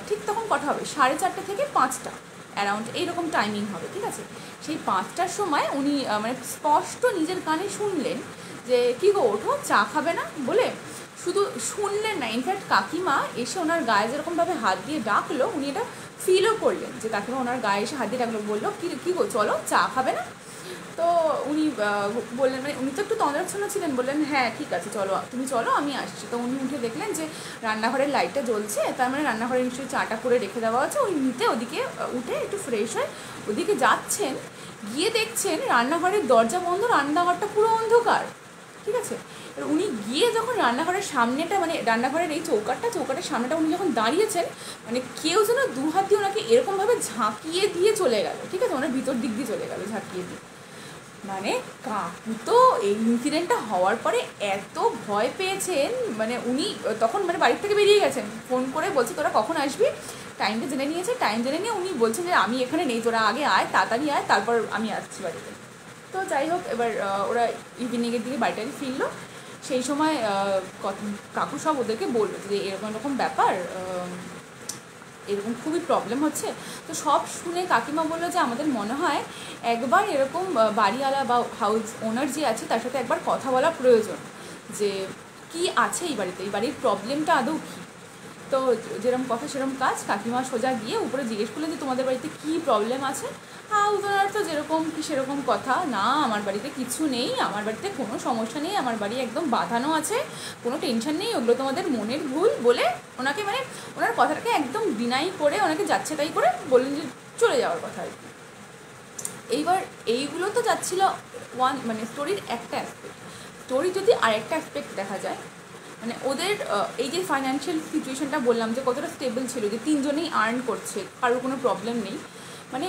ঠিক তখন কটা হবে 4:30 থেকে 5টা অ্যারাউন্ড এইরকম টাইমিং হবে, ঠিক আছে। সেই 5টার সময় উনি মানে স্পষ্ট নিজের কানে শুনলেন যে কী গো ওঠো, চা খাবে না বলে। শুধু শুনলেন না, ইনফ্যাক্ট কাকিমা এসে ওনার গায়ে যেরকমভাবে হাত দিয়ে ডাকলো, উনি এটা ফিলও করলেন যে কাকিমা ওনার গায়ে এসে হাত দিয়ে ডাকলো, বললো কী গো চলো চা খাবে না। তো উনি বললেন, মানে উনি তো একটু তন্দ্রাচ্ছন্ন ছিলেন, বললেন হ্যাঁ ঠিক আছে চলো, তুমি চলো আমি আসছি। তো উনি উঠে দেখলেন যে রান্নাঘরের লাইটটা জ্বলছে, তার মানে রান্নাঘরে নিশ্চয়ই চাটা করে রেখে দেওয়া আছে। উনি নিতে ওদিকে উঠে একটু ফ্রেশ হয়ে ওদিকে যাচ্ছেন, গিয়ে দেখছেন রান্নাঘরের দরজা বন্ধ, রান্নাঘরটা পুরো অন্ধকার, ঠিক আছে। উনি গিয়ে যখন রান্নাঘরের সামনেটা মানে রান্নাঘরের এই চৌকাটের সামনেটা উনি যখন দাঁড়িয়েছেন, মানে কেউ যেন দু হাত দিয়ে ওনাকে এরকমভাবে ঝাঁকিয়ে দিয়ে চলে গেল, ঠিক আছে, ওনার ভিতর দিক দিয়ে চলে গেল ঝাঁকিয়ে দিয়ে। মানে কাকু তো এই ইনসিডেন্টটা হওয়ার পরে এত ভয় পেয়েছেন, মানে উনি তখন মানে বাড়ির থেকে বেরিয়ে গেছেন, ফোন করে বলছে তোরা কখন আসবি, টাইমটা জেনে নিয়েছে, টাইম জেনে নিয়ে উনি বলছেন যে আমি এখানে নেই, তোরা আগে আয়, তাড়াতাড়ি আয়, তারপর আমি আসছি বাড়িতে। তো যাই হোক, এবার ওরা ইভিনিংয়ের দিকে বাড়িটারি ফিরলো। সেই সময় কাকু সব ওদেরকে বললো যে এরকম এরকম ব্যাপার, এরকম খুবই প্রবলেম হচ্ছে। তো সব শুনে কাকিমা বললো যে আমাদের মনে হয় একবার এরকম বাড়িওয়ালা বা হাউস ওনার যে আছে তার সাথে একবার কথা বলা প্রয়োজন, যে কি আছে এই বাড়িতে, এই বাড়ির প্রবলেমটা আদৌ কী। তো যেরকম কথা সেরকম কাজ, কাকিমা সোজা গিয়ে উপরে জিজ্ঞেস করলেন যে তোমাদের বাড়িতে কী প্রবলেম আছে। হাউস ওনার তো যেরকম কি সেরকম কথা, না আমার বাড়িতে কিছু নেই, আমার বাড়িতে কোনো সমস্যা নেই, আমার বাড়ি একদম বাঁধানো আছে, কোনো টেনশন নেই, ওগুলো তোমাদের মনের ভুল বলে ওনাকে মানে ওনার কথাটাকে একদম ডিনাই করে ওনাকে যাচ্ছে তাই করে বললেন যে চলে যাওয়ার কথা আর কি। এইবার এইগুলো তো যাচ্ছিল মানে স্টোরির একটা অ্যাসপেক্ট। স্টোরি যদি আরেকটা অ্যাসপেক্ট দেখা যায়, মানে ওদের এই যে ফাইন্যান্সিয়াল সিচুয়েশনটা বললাম যে কতটা স্টেবল ছিল, যে তিনজনেই আর্ন করছে, কারোর কোনো প্রবলেম নেই, মানে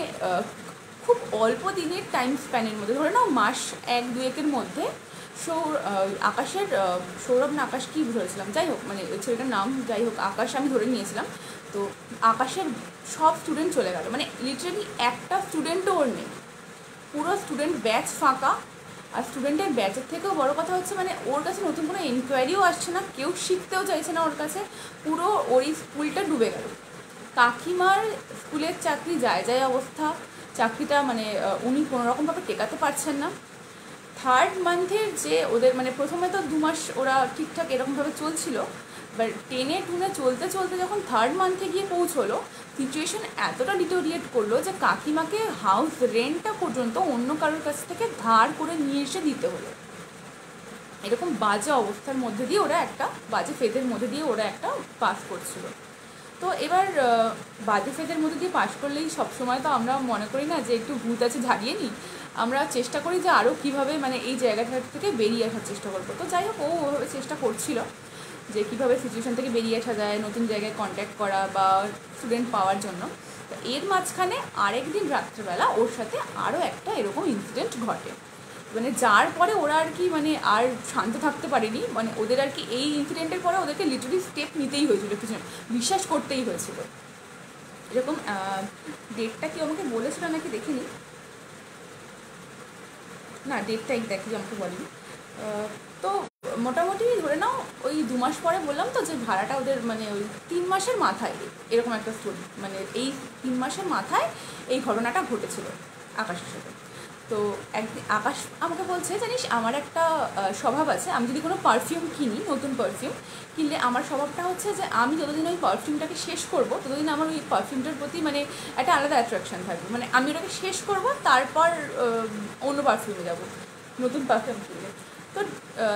খুব অল্প দিনের টাইম স্প্যানের মধ্যে, ধরে নাও মাস 1-2-এর মধ্যে আকাশের সৌরভ না আকাশ কী ধরেছিলাম, যাই হোক মানে ছেলেটার নাম যাই হোক আকাশ আমি ধরে নিয়েছিলাম। তো আকাশের সব স্টুডেন্ট চলে গেল, মানে লিটারালি একটা স্টুডেন্টও ওর নেই, পুরো স্টুডেন্ট ব্যাচ ফাঁকা। আর স্টুডেন্টের ব্যাচের থেকেও বড় কথা হচ্ছে মানে ওর কাছে নতুন কোনো এনকোয়ারিও আসছে না, কেউ শিখতেও চাইছে না ওর কাছে, পুরো ওর এই স্কুলটা ডুবে গেল। কাকিমার স্কুলের চাকরি যায় যায় অবস্থা, চাকরিটা মানে উনি কোনোরকমভাবে টেকাতে পারছেন না। 3rd মান্থের যে ওদের মানে প্রথমে তো 2 মাস ওরা ঠিকঠাক এরকমভাবে চলছিল, এবার টেনে টুনে চলতে চলতে যখন 3rd মান্থে গিয়ে পৌঁছলো, সিচুয়েশন এতটা ডিটোরিয়েট করলো যে কাকিমাকে হাউস রেন্টটা পর্যন্ত অন্য কারোর কাছ থেকে ধার করে নিয়ে এসে দিতে হলো। এরকম বাজে অবস্থার মধ্যে দিয়ে ওরা একটা বাজে ফেজের মধ্যে দিয়ে ওরা একটা পাস করছিল। তো এবার বাজে ফেজের মধ্যে দিয়ে পাস করলেই সবসময় তো আমরা মনে করি না যে একটু ভূত আছে ঝাড়িয়ে নিই, আমরা চেষ্টা করি যে আরও কীভাবে মানে এই জায়গাটা থেকে বেরিয়ে আসার চেষ্টা করবো। তো যাই হোক ও ওভাবে চেষ্টা করছিল যে কীভাবে সিচুয়েশান থেকে বেরিয়ে আসা যায়, নতুন জায়গায় কন্ট্যাক্ট করা বা স্টুডেন্ট পাওয়ার জন্য। তো এর মাঝখানে আরেকদিন রাত্রেবেলা ওর সাথে আরও একটা এরকম ইনসিডেন্ট ঘটে, মানে যার পরে ওরা আর কি মানে আর শান্ত থাকতে পারেনি, মানে ওদের আর কি এই ইনসিডেন্টের পরে ওদেরকে লিটারালি স্টেপ নিতেই হয়েছিল, পিছনে বিশ্বাস করতেই হয়েছিল। এরকম ডেটটা কি আমাকে বলেছিল নাকি দেখিনি, না ডেটটা এক্স্যাক্টলি আমাকে বলেনি। তো মোটামুটি ধরে নাও ওই 2 মাস পরে বললাম তো যে ভাড়াটা ওদের মানে ওই 3 মাসের মাথায় এরকম একটা স্টোরি, মানে এই 3 মাসের মাথায় এই ঘটনাটা ঘটেছিল আকাশের সাথে। তো একদিন আকাশ আমাকে বলছে জানিস আমার একটা স্বভাব আছে, আমি যদি কোনো পারফিউম কিনি, নতুন পারফিউম কিনলে আমার স্বভাবটা হচ্ছে যে আমি যতদিন ওই পারফিউমটাকে শেষ করব ততদিন আমার ওই পারফিউমটার প্রতি মানে একটা আলাদা অ্যাট্রাকশান থাকবে, মানে আমি ওটাকে শেষ করব তারপর অন্য পারফিউমে যাব নতুন পারফিউম কিনলে। তো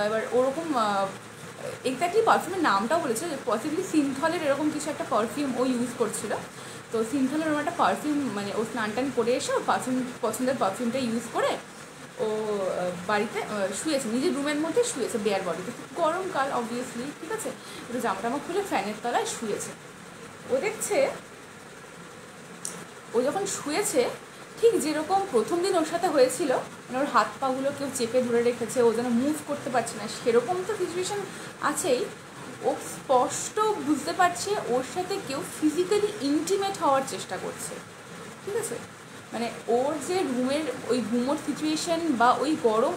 এবার ওরকম এক্স্যাক্টলি পারফিউমের নামটাও বলেছে যে পসিবলি সিনথলের এরকম কিছু একটা পারফিউম ও ইউজ করছিল। তো সিনথলের ওরকম একটা পারফিউম মানে ও স্নান টান করে এসে ওর পছন্দের পারফিউমটা ইউজ করে ও বাড়িতে শুয়েছে, নিজের রুমের মধ্যে শুয়েছে বেয়ার বডিতে, গরমকাল অবভিয়াসলি, ঠিক আছে, একটু জামা টামা খুলে ফ্যানের তলায় শুয়েছে। ও দেখছে ও যখন শুয়েছে ঠিক যেরকম প্রথম দিন ওর সাথে হয়েছিল, মানে ওর হাত পাগুলো কেউ চেপে ধরে রেখেছে, ও যেন মুভ করতে পারছে না, সেরকম তো সিচুয়েশান আছেই। ও স্পষ্ট বুঝতে পারছে ওর সাথে কেউ ফিজিক্যালি ইন্টিমেট হওয়ার চেষ্টা করছে, ঠিক আছে, মানে ওর যে রুমের ওই ঘুমোর সিচুয়েশান বা ওই গরম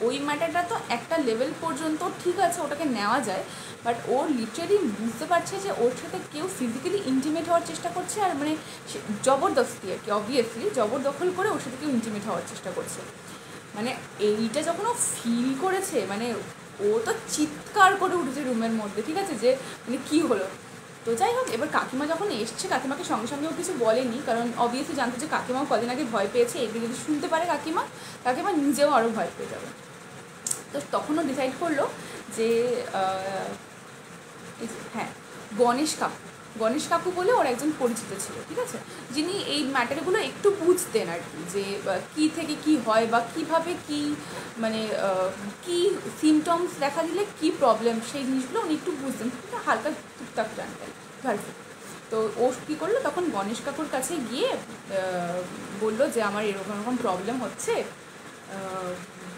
ওই ম্যাটারটা তো একটা লেভেল পর্যন্ত ঠিক আছে ওটাকে নেওয়া যায়, বাট ওর লিটারালি বুঝতে পারছে যে ওর সাথে কেউ ফিজিক্যালি ইন্টিমেট হওয়ার চেষ্টা করছে, আর মানে জবরদস্তি আর কি, অবভিয়াসলি জবরদখল করে ওর সাথে কেউ ইন্টিমেট হওয়ার চেষ্টা করছে। মানে এইটা যখন ও ফিল করেছে মানে ও তো চিৎকার করে উঠেছে রুমের মধ্যে, ঠিক আছে, যে মানে কী হলো। তো যাই হোক এবার কাকিমা যখন এসছে, কাকিমাকে সঙ্গে সঙ্গেও কিছু বলেনি, কারণ অবভিয়াসলি জানতো যে কাকিমাও কদিন আগে ভয় পেয়েছে, এগুলো যদি শুনতে পারে কাকিমা নিজেও আরও ভয় পেয়ে যাবে। তো তখনও ডিসাইড করলো যে হ্যাঁ গণেশ কাকু বলে ওর একজন পরিচিত ছিল, ঠিক আছে, যিনি এই ম্যাটারগুলো একটু বুঝতেন আর কি, যে কী থেকে কী হয় বা কীভাবে কী মানে কী সিমটমস দেখা দিলে কী প্রবলেম, সেই জিনিসগুলো উনি একটু বুঝতেন, হালকা টুকটাক জানতেন ভার্সি। তো ও কী করলো তখন গণেশ কাকুর কাছে গিয়ে বললো যে আমার এরকম এরকম প্রবলেম হচ্ছে,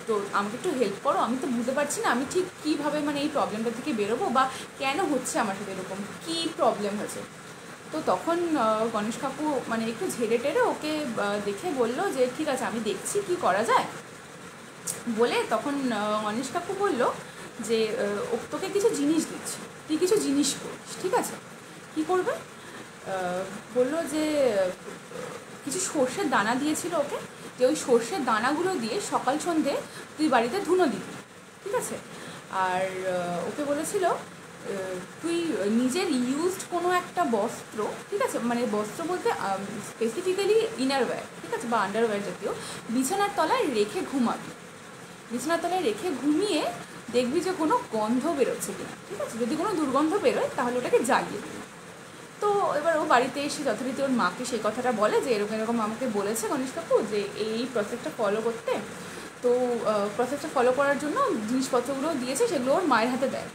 তো আমাকে একটু হেল্প করো, আমি তো বুঝতে পারছি না আমি ঠিক কীভাবে মানে এই প্রবলেমটা থেকে বেরোবো, বা কেন হচ্ছে আমার সাথে এরকম, কী প্রবলেম হয়েছে। তো তখন গণেশ কাকু মানে একটু ঝেড়ে টেরে ওকে দেখে বললো যে ঠিক আছে আমি দেখছি কি করা যায় বলে। তখন গণেশ কাকু বললো যে তোকে কিছু জিনিস দিচ্ছি, তুই কিছু জিনিস করিস, ঠিক আছে। কী করবে বললো যে কিছু সর্ষের দানা দিয়েছিল ওকে, যে ওই সর্ষের দানাগুলো দিয়ে সকাল সন্ধে তুই বাড়িতে ধুনো দিবি, ঠিক আছে। আর ওকে বলেছিল তুই নিজের ইউজড কোনো একটা বস্ত্র, ঠিক আছে, মানে বস্ত্র বলতে স্পেসিফিক্যালি ইনারওয়্যার, ঠিক আছে, বা আন্ডারওয়্যার জাতীয়, বিছানার তলায় রেখে ঘুমাবি। বিছানার তলায় রেখে ঘুমিয়ে দেখবি যে কোনো গন্ধ বেরোচ্ছে কিনা, ঠিক আছে। যদি কোনো দুর্গন্ধ বেরোয় তাহলে ওটাকে জ্বালিয়ে দিবি। তো এবার ও বাড়িতে এসে যথারীতি ওর মাকে সেই কথাটা বলে যে এরকম এরকম আমাকে বলেছে গণেশ কাকু যে এই প্রসেসটা ফলো করতে। তো প্রসেসটা ফলো করার জন্য জিনিসপত্রগুলো দিয়েছে, সেগুলো ওর মায়ের হাতে দেয়।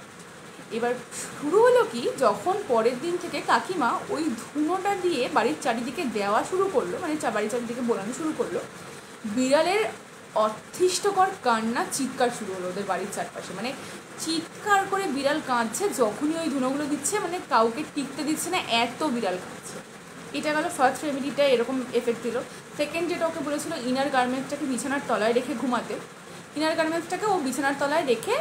এবার শুরু হলো কি, যখন পরের দিন থেকে কাকিমা ওই ধুনোটা দিয়ে বাড়ির চারিদিকে দেওয়া শুরু করলো, মানে বাড়ির চারিদিকে বোলানো শুরু করলো, বিড়ালের অতিষ্ঠকর কান্না চিৎকার শুরু হলো ওদের বাড়ির চারপাশে। মানে চিৎকার করে বিড়াল কাঁদছে যখনই ওই ধুনোগুলো দিচ্ছে, মানে কাউকে টিকতে দিচ্ছে না, এত বিড়াল কাঁদছে। এটা গেল ফার্স্ট রেমেডিটা, এরকম এফেক্ট দিল। সেকেন্ড যেটা ওকে বলেছিল ইনার গার্মেন্টসটাকে বিছানার তলায় রেখে ঘুমাতে, ইনার গার্মেন্টসটাকে ও বিছানার তলায় রেখে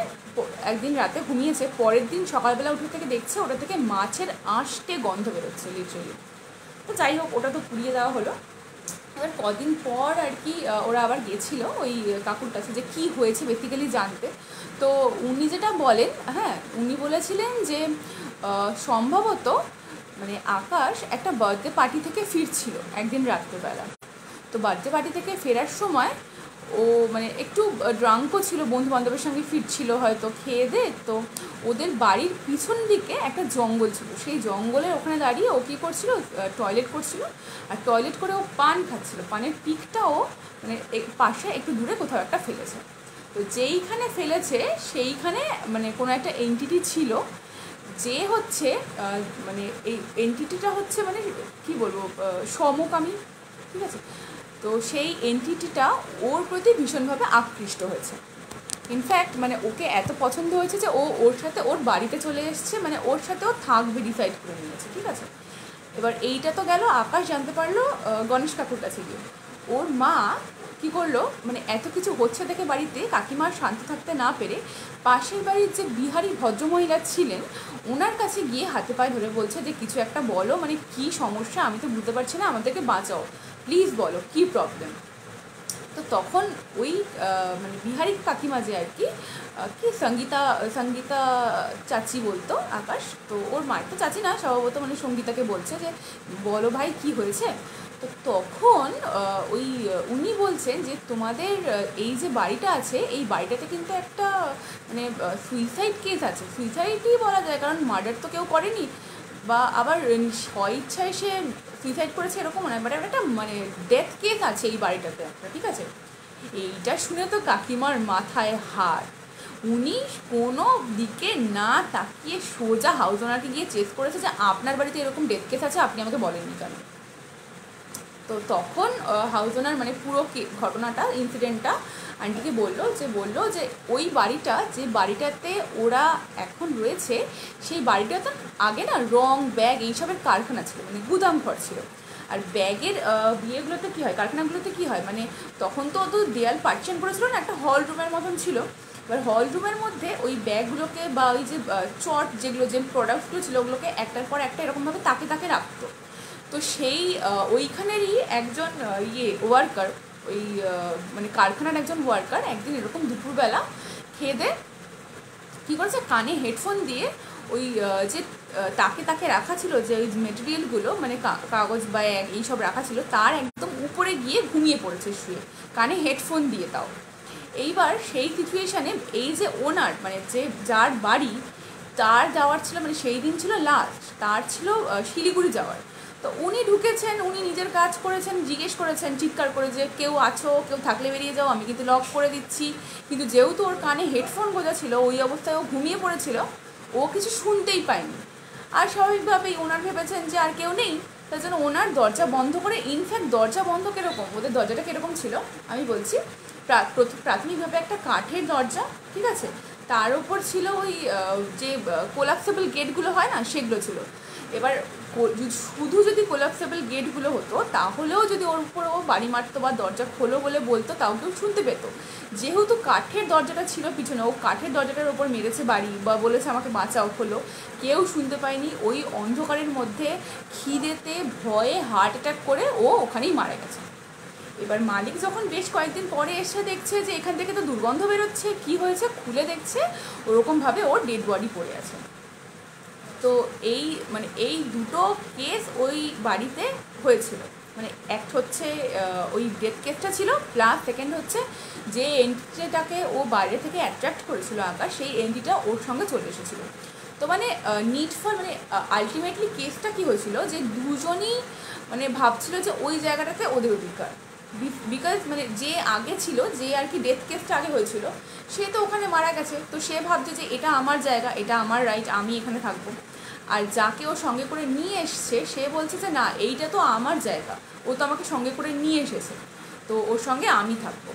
একদিন রাতে ঘুমিয়েছে, পরের দিন সকালবেলা উঠে থেকে দেখছে ওটা থেকে মাছের আঁশটে গন্ধ বেরোচ্ছে লিটারেলি। তো যাই হোক, ওটা তো পুড়িয়ে দেওয়া হলো। এবার কদিন পর আর কি ওরা আবার গেছিলো ওই কাকুর কাছে যে কী হয়েছে বেসিক্যালি জানতে। তো উনি যেটা বলেন, হ্যাঁ উনি বলেছিলেন যে সম্ভবত মানে আকাশ একটা বার্থডে পার্টি থেকে ফিরছিল একদিন রাত্রেবেলা। তো বার্থডে পার্টি থেকে ফেরার সময় ও মানে একটু ড্রাঙ্কও ছিল, বন্ধু বান্ধবের সঙ্গে ফিরছিল হয়তো খেয়ে দে। তো ওদের বাড়ির পিছন দিকে একটা জঙ্গল ছিল, সেই জঙ্গলের ওখানে দাঁড়িয়ে ও কী করছিল, টয়লেট করছিল। আর টয়লেট করে ও পান খাচ্ছিল, পানের পিকটাও মানে পাশে একটু দূরে কোথাও একটা ফেলেছে। তো যেইখানে ফেলেছে সেইখানে মানে কোনো একটা এন্টিটি ছিল, যে হচ্ছে মানে এই এন্টিটিটা হচ্ছে মানে কী বলবো সমকামী, ঠিক আছে। তো সেই এন্টিটিটা ওর প্রতি ভীষণভাবে আকৃষ্ট হয়েছে। ইনফ্যাক্ট মানে ওকে এত পছন্দ হয়েছে যে ও ওর সাথে ওর বাড়িতে চলে এসছে, মানে ওর সাথেও থাকবে ডিসাইড করে নিয়েছে, ঠিক আছে। এবার এইটা তো গেল, আকাশ জানতে পারলো গণেশ কাকুর কাছে গিয়ে। ওর মা কী করলো, মানে এত কিছু হচ্ছে দেখে বাড়িতে কাকিমার শান্ত থাকতে না পেরে পাশের বাড়ির যে বিহারি ভদ্রমহিলা ছিলেন ওনার কাছে গিয়ে হাতে পায়ে ধরে বলছে যে কিছু একটা বলো, মানে কী সমস্যা আমি তো বুঝতে পারছি না, আমাদেরকে বাঁচাও প্লিজ, বলো কী প্রবলেম। তো তখন ওই মানে বিহারি কাকিমা যে আর কি সঙ্গীতা চাচি বলতো আকাশ, তো ওর মায়ের তো চাচি না স্বভাবত, মানে সঙ্গীতাকে বলছে যে বলো ভাই কী হয়েছে। তো তখন ওই উনি বলছেন যে তোমাদের এই যে বাড়িটা আছে এই বাড়িটাতে কিন্তু একটা মানে সুইসাইড কেস আছে, সুইসাইডই বলা যায় কারণ মার্ডার তো কেউ করেনি, বা আবার স্বইচ্ছায় সে সুইসাইড করেছে এরকম নয়, বাট একটা মানে ডেথ কেস আছে এই বাড়িটাতে একটা, ঠিক আছে। এইটা শুনে তো কাকিমার মাথায় হাত, উনি কোনো দিকে না তাকিয়ে সোজা হাউস ওনারকে গিয়ে চেক করেছে যে আপনার বাড়িতে এরকম ডেথ কেস আছে, আপনি আমাকে বলেননি কেন। তো তখন হাউস ওনার মানে পুরো ঘটনাটা ইনসিডেন্টটা আন্টিকে বললো যে ওই বাড়িটা যে বাড়িটাতে ওরা এখন রয়েছে সেই বাড়িটাতে আগে না রং ব্যাগ এইসবের কারখানা ছিল, মানে গুদাম ঘর ছিল। আর ব্যাগের বিয়েগুলোতে কী হয়, কারখানাগুলোতে কী হয়, মানে তখন তো অত দেয়াল পার্টিশন করেছিল না, একটা হল রুমের মতন ছিল। এবার হল রুমের মধ্যে ওই ব্যাগগুলোকে বা ওই যে চট যেগুলো যে প্রোডাক্টসগুলো ছিল ওগুলোকে একটার পর একটা এরকমভাবে তাকে তাকে রাখতো। তো সেই ওইখানেরই একজন ওয়ার্কার, ওই মানে কারখানার একজন ওয়ার্কার একদিন এরকম দুপুরবেলা খেয়ে দে কী করেছে, কানে হেডফোন দিয়ে ওই যে তাকে তাকে রাখা ছিল যে ওই মেটেরিয়ালগুলো মানে কাগজ বা এইসব রাখা ছিল তার একদম উপরে গিয়ে ঘুমিয়ে পড়েছে শুয়ে, কানে হেডফোন দিয়ে তাও। এইবার সেই সিচুয়েশানে এই যে ওনার মানে যে যার বাড়ি তার যাওয়ার ছিল, মানে সেই দিন ছিল লাস্ট, তার ছিল শিলিগুড়ি যাওয়ার। তো উনি ঢুকেছেন, উনি নিজের কাজ করেছেন, জিজ্ঞেস করেছেন চিৎকার করে যে কেউ আছো, কেউ থাকলে বেরিয়ে যাও, আমি কিন্তু লক করে দিচ্ছি। কিন্তু যেহেতু ওর কানে হেডফোন গোজা ছিল ওই অবস্থায় ও ঘুমিয়ে পড়েছিল, ও কিছু শুনতেই পায়নি। আর স্বাভাবিকভাবেই ওনার ভেবেছেন যে আর কেউ নেই, তার জন্য ওনার দরজা বন্ধ করে, ইনফ্যাক্ট দরজা বন্ধ কীরকম, ওদের দরজাটা কীরকম ছিল আমি বলছি। প্রাথমিকভাবে একটা কাঠের দরজা, ঠিক আছে, তার উপর ছিল ওই যে কোলাপসেবল গেটগুলো হয় না, সেগুলো ছিল। এবার শুধু যদি কোলাপসেবল গেটগুলো হতো তাহলেও যদি ওর উপর ও বাড়ি মারতো বা দরজা খোলো বলে বলতো তাও কেউ শুনতে পেত। যেহেতু কাঠের দরজাটা ছিল পিছনে, ও কাঠের দরজাটার ওপর মেরেছে বাড়ি বা বলেছে আমাকে বাঁচাও খোলো, কেউ শুনতে পায়নি। ওই অন্ধকারের মধ্যে খিদেতে ভয়ে হার্ট অ্যাটাক করে ও ওখানেই মারা গেছে। এবার মালিক যখন বেশ কয়েকদিন পরে এসে দেখছে যে এখান থেকে তো দুর্গন্ধ বেরোচ্ছে, কি হয়েছে খুলে দেখছে ওরকমভাবে ওর ডেড বডি পড়ে আছে। তো এই দুটো কেস ওই বাড়িতে হয়েছিল। মানে একটা হচ্ছে ওই ডেথ কেসটা ছিল, প্লাস সেকেন্ড হচ্ছে যে এন্টিটাকে ও বাইরে থেকে অ্যাট্রাক্ট করেছিল আকাশ, সেই এন্টিটা ওর সঙ্গে চলে এসেছিলো। তো মানে আলটিমেটলি কেসটা কী হয়েছিল যে দুজনই মানে ভাবছিল যে ওই জায়গাটাতে ওদের অধিকার, বিকজ মানে যে আগে ছিল, যে আর কি ডেথ কেসটা আগে হয়েছিল, সে তো ওখানে মারা গেছে, তো সে ভাবছে যে এটা আমার জায়গা, এটা আমার রাইট, আমি এখানে থাকবো। আর যাকে ও সঙ্গে করে নিয়ে এসছে সে বলছে যে না, এইটা তো আমার জায়গা, ও তো আমাকে সঙ্গে করে নিয়ে এসেছে, তো ওর সঙ্গে আমি থাকবো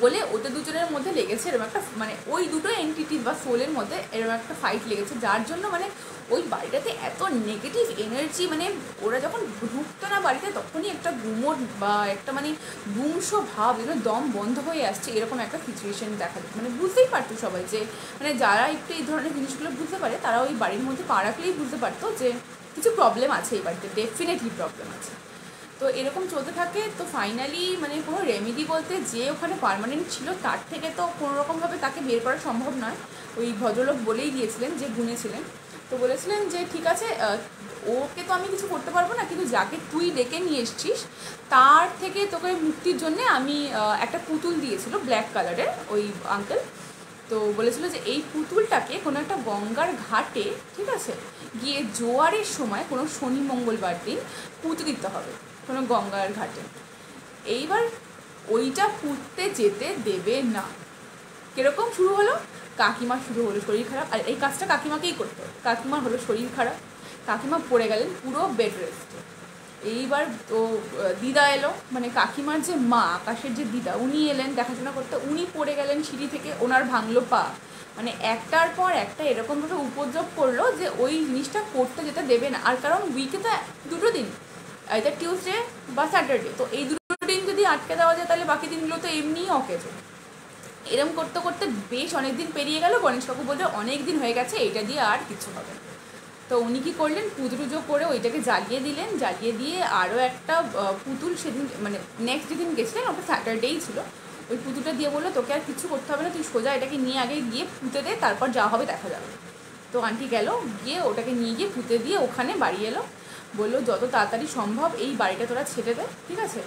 বলে ওদের দুজনের মধ্যে লেগেছে এরকম একটা, মানে ওই দুটো এন্টিটি বা সোলের মধ্যে এরকম একটা ফাইট লেগেছে, যার জন্য মানে ওই বাড়িটাতে এত নেগেটিভ এনার্জি, মানে ওরা যখন ঢুকতো না বাড়িতে তখনই একটা গুমোট বা একটা মানে গুমস ভাব, যেন দম বন্ধ হয়ে আসছে, এরকম একটা সিচুয়েশন দেখা যায়। মানে বুঝতেই পারতো সবাই যে মানে যারা একটু এই ধরনের জিনিসগুলো বুঝতে পারে তারা ওই বাড়ির মধ্যে পা রাখলেই বুঝতে পারতো যে কিছু প্রবলেম আছে এই বাড়িতে, ডেফিনেটলি প্রবলেম আছে। তো এরকম চলতে থাকে। তো ফাইনালি মানে কোনো রেমেডি বলতে, যে ওখানে পার্মানেন্ট ছিল তার থেকে তো কোনো রকমভাবে তাকে বের করা সম্ভব নয়। ওই ভদ্রলোক বলেই দিয়েছিলেন, যে গুনেছিলেন, তো বলেছিলেন যে ঠিক আছে, ওকে তো আমি কিছু করতে পারবো না, কিন্তু যাকে তুই ডেকে নিয়ে এসছিস তার থেকে তোকে মুক্তির জন্যে আমি একটা পুতুল দিয়েছিল ব্ল্যাক কালারের ওই আঙ্কেল। তো বলেছিল যে এই পুতুলটাকে কোনো একটা গঙ্গার ঘাটে, ঠিক আছে, গিয়ে জোয়ারের সময় কোনো শনি মঙ্গলবার দিন পুঁতে দিতে হবে কোনো গঙ্গার ঘাটে। এইবার ওইটা পুঁততে যেতে দেবে না। কীরকম শুরু হলো, কাকিমা শুরু হলো শরীর খারাপ, আর এই কাজটা কাকিমাকেই করতে হবে। কাকিমার হলো শরীর খারাপ, কাকিমা পড়ে গেলেন পুরো বেড রেস্টে। এইবার তো দিদা এলো, মানে কাকিমার যে মা, আকাশের যে দিদা, উনি এলেন দেখাশোনা করতে, উনি পড়ে গেলেন সিঁড়ি থেকে, ওনার ভাঙলো পা। মানে একটার পর একটা এরকমভাবে উপদ্রব করলো যে ওই জিনিসটা করতে যেতে দেবে না। আর কারণ উইকে তো দুটো দিন, এটা টিউসডে বা স্যাটারডে, তো এই দুটো দিন যদি আটকে দেওয়া যায় তাহলে বাকি দিনগুলো তো এমনিই অকেজো। এরম করতে করতে বেশ অনেক দিন পেরিয়ে গেল। গণেশ কাকু বলতে অনেক দিন হয়ে গেছে, এইটা দিয়ে আর কিছু হবে না। তো উনি কী করলেন, পুজো করে ওইটাকে জ্বালিয়ে দিলেন, জ্বালিয়ে দিয়ে আরও একটা পুতুল সেদিন মানে নেক্সট যেদিন গেছিলেন ওটা স্যাটারডেই ছিল, ওই পুতুলটা দিয়ে বললো তোকে আর কিছু করতে হবে না, তুই সোজা এটাকে নিয়ে আগে গিয়ে পুঁতে দে, তারপর যা হবে দেখা যাবে। তো আন্টি গেল, গিয়ে ওটাকে নিয়ে গিয়ে পুঁতে দিয়ে ওখানে বাড়ি এলো, বললো যত তাড়াতাড়ি সম্ভব এই বাড়িটা তোরা ছেড়ে দে, ঠিক আছে।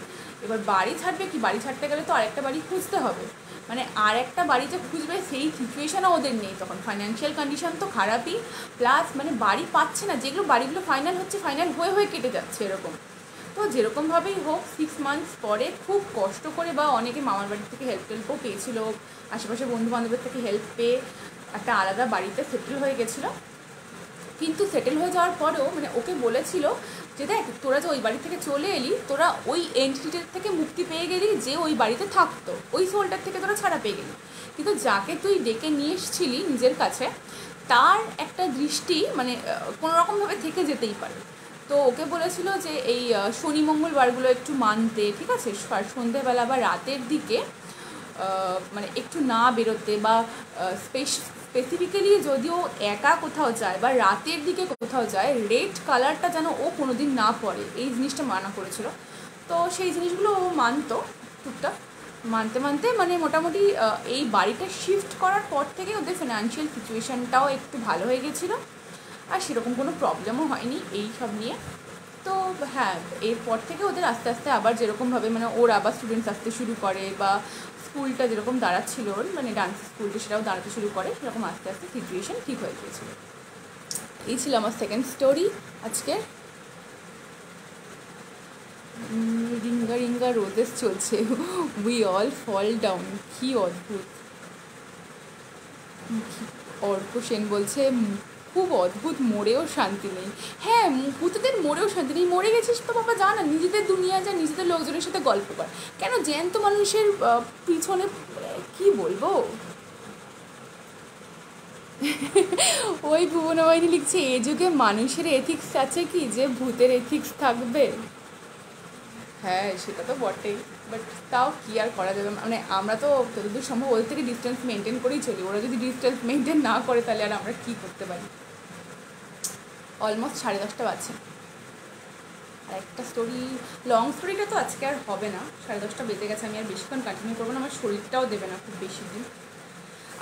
এবার বাড়ি ছাড়বে কি, বাড়ি ছাড়তে গেলে তো আরেকটা বাড়ি খুঁজতে হবে, মানে আর একটা বাড়ি যে খুঁজবে সেই সিচুয়েশানও ওদের নেই তখন, ফাইন্যান্সিয়াল কন্ডিশন তো খারাপই, প্লাস মানে বাড়ি পাচ্ছে না, যেগুলো বাড়িগুলো ফাইনাল হচ্ছে ফাইনাল হয়ে কেটে যাচ্ছে এরকম। তো যেরকমভাবেই হোক 6 মান্থস পরে খুব কষ্ট করে, বা অনেকে মামার বাড়ি থেকে হেল্পও পেয়েছিল, আশেপাশে বন্ধুবান্ধবের থেকে হেল্প পেয়ে একটা আলাদা বাড়িতে সেটেল হয়ে গেছিলো। কিন্তু সেটেল হয়ে যাওয়ার পরেও মানে ওকে বলেছিল যে দেখ, তোরা যে ওই বাড়ি থেকে চলে এলি, তোরা ওই এন্টিটির থেকে মুক্তি পেয়ে গেলি, যে ওই বাড়িতে থাকতো, ওই সোলটার থেকে তোরা ছাড়া পেয়ে গেলি, কিন্তু যাকে তুই ডেকে নিয়ে এসেছিলি নিজের কাছে তার একটা দৃষ্টি মানে কোনো রকমভাবে থেকে যেতেই পারে। তো ওকে বলেছিল যে এই শনি মঙ্গলবারগুলো একটু মানতে, ঠিক আছে, সন্ধেবেলা বা রাতের দিকে মানে একটু না বেরোতে, বা স্পেসিফিক্যালি যদিও একা কোথাও যায় বা রাতের দিকে কোথাও যায়, রেড কালারটা যেন ও কোনো দিন না পরে, এই জিনিসটা মানা করেছিল। তো সেই জিনিসগুলো ও মানতো টুকটাক, মানতে মানতে মানে মোটামুটি এই বাড়িটা শিফট করার পর থেকে ওদের ফিনান্সিয়াল সিচুয়েশানটাও একটু ভালো হয়ে গেছিলো, আর সেরকম কোনো প্রবলেমও হয়নি এই সব নিয়ে। তো হ্যাঁ, এরপর থেকে ওদের আস্তে আস্তে আবার যেরকমভাবে মানে ওর আবার স্টুডেন্টস আসতে শুরু করে, বা স্কুলটা যেরকম দাঁড়াচ্ছিল ওর মানে ডান্স স্কুলটা সেটাও দাঁড়াতে শুরু করে, সেরকম আস্তে আস্তে সিচুয়েশান ঠিক হয়ে গিয়েছিল। এই ছিল আমার সেকেন্ড স্টোরি আজকে। রিঙ্গা রিঙ্গা রোজেস চলছে, উই অল ফল ডাউন। কি অদ্ভুত। অর্ক সেন বলছে খুব অদ্ভুত, মরেও শান্তি নেই। হ্যাঁ, ভূতেদের মরেও শান্তি নেই। মরে গেছিস তো বাবা, যা না, নিজেদের দুনিয়া যা, নিজেদের লোকজনের সাথে গল্প কর। কেন জ্যান্ত মানুষের পিছনে কি বলবো। ওই ভুবনবাহিনী লিখছে, এ যুগে মানুষের এথিক্স আছে কি যে ভূতের এথিক্স থাকবে। হ্যাঁ সেটা তো বটেই, বাট তাও কী আর করা যাবে, মানে আমরা তো যতদূর সম্ভব ওদের থেকে ডিস্টেন্স মেনটেন করেই চলি। ওরা যদি ডিস্টেন্স মেনটেন না করে তাহলে আর আমরা কী করতে পারি। অলমোস্ট 10:30 বাজছে। আর একটা স্টোরি, লং স্টোরিটা তো আজকে আর হবে না, 10:30 বেজে গেছে, আমি আর বেশিক্ষণ কন্টিনিউ করবো না, আমার শরীরটাও দেবে না খুব বেশি দিন।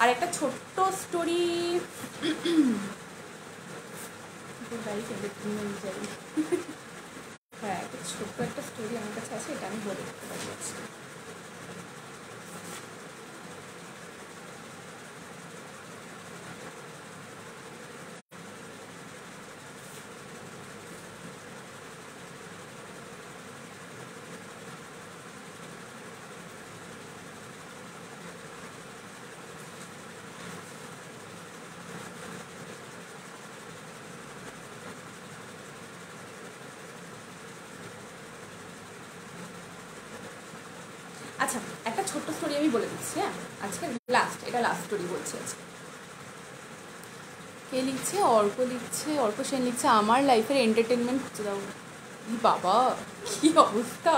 আর একটা ছোট্ট স্টোরি, হ্যাঁ একটা ছোট্ট একটা স্টোরি আমার কাছে আছে, এটা আমি বলে দিতে পারি আজকে। আচ্ছা একটা ছোট্ট স্টোরি আমি বলে দিচ্ছি। হ্যাঁ আজকে এটা লাস্ট স্টোরি বলছি আজকে। কে লিখছে? অর্ক লিখছে, অর্ক সেন লিখছে, আমার লাইফের এন্টারটেনমেন্ট খুঁজে দাও। বাবা কি অবস্থা।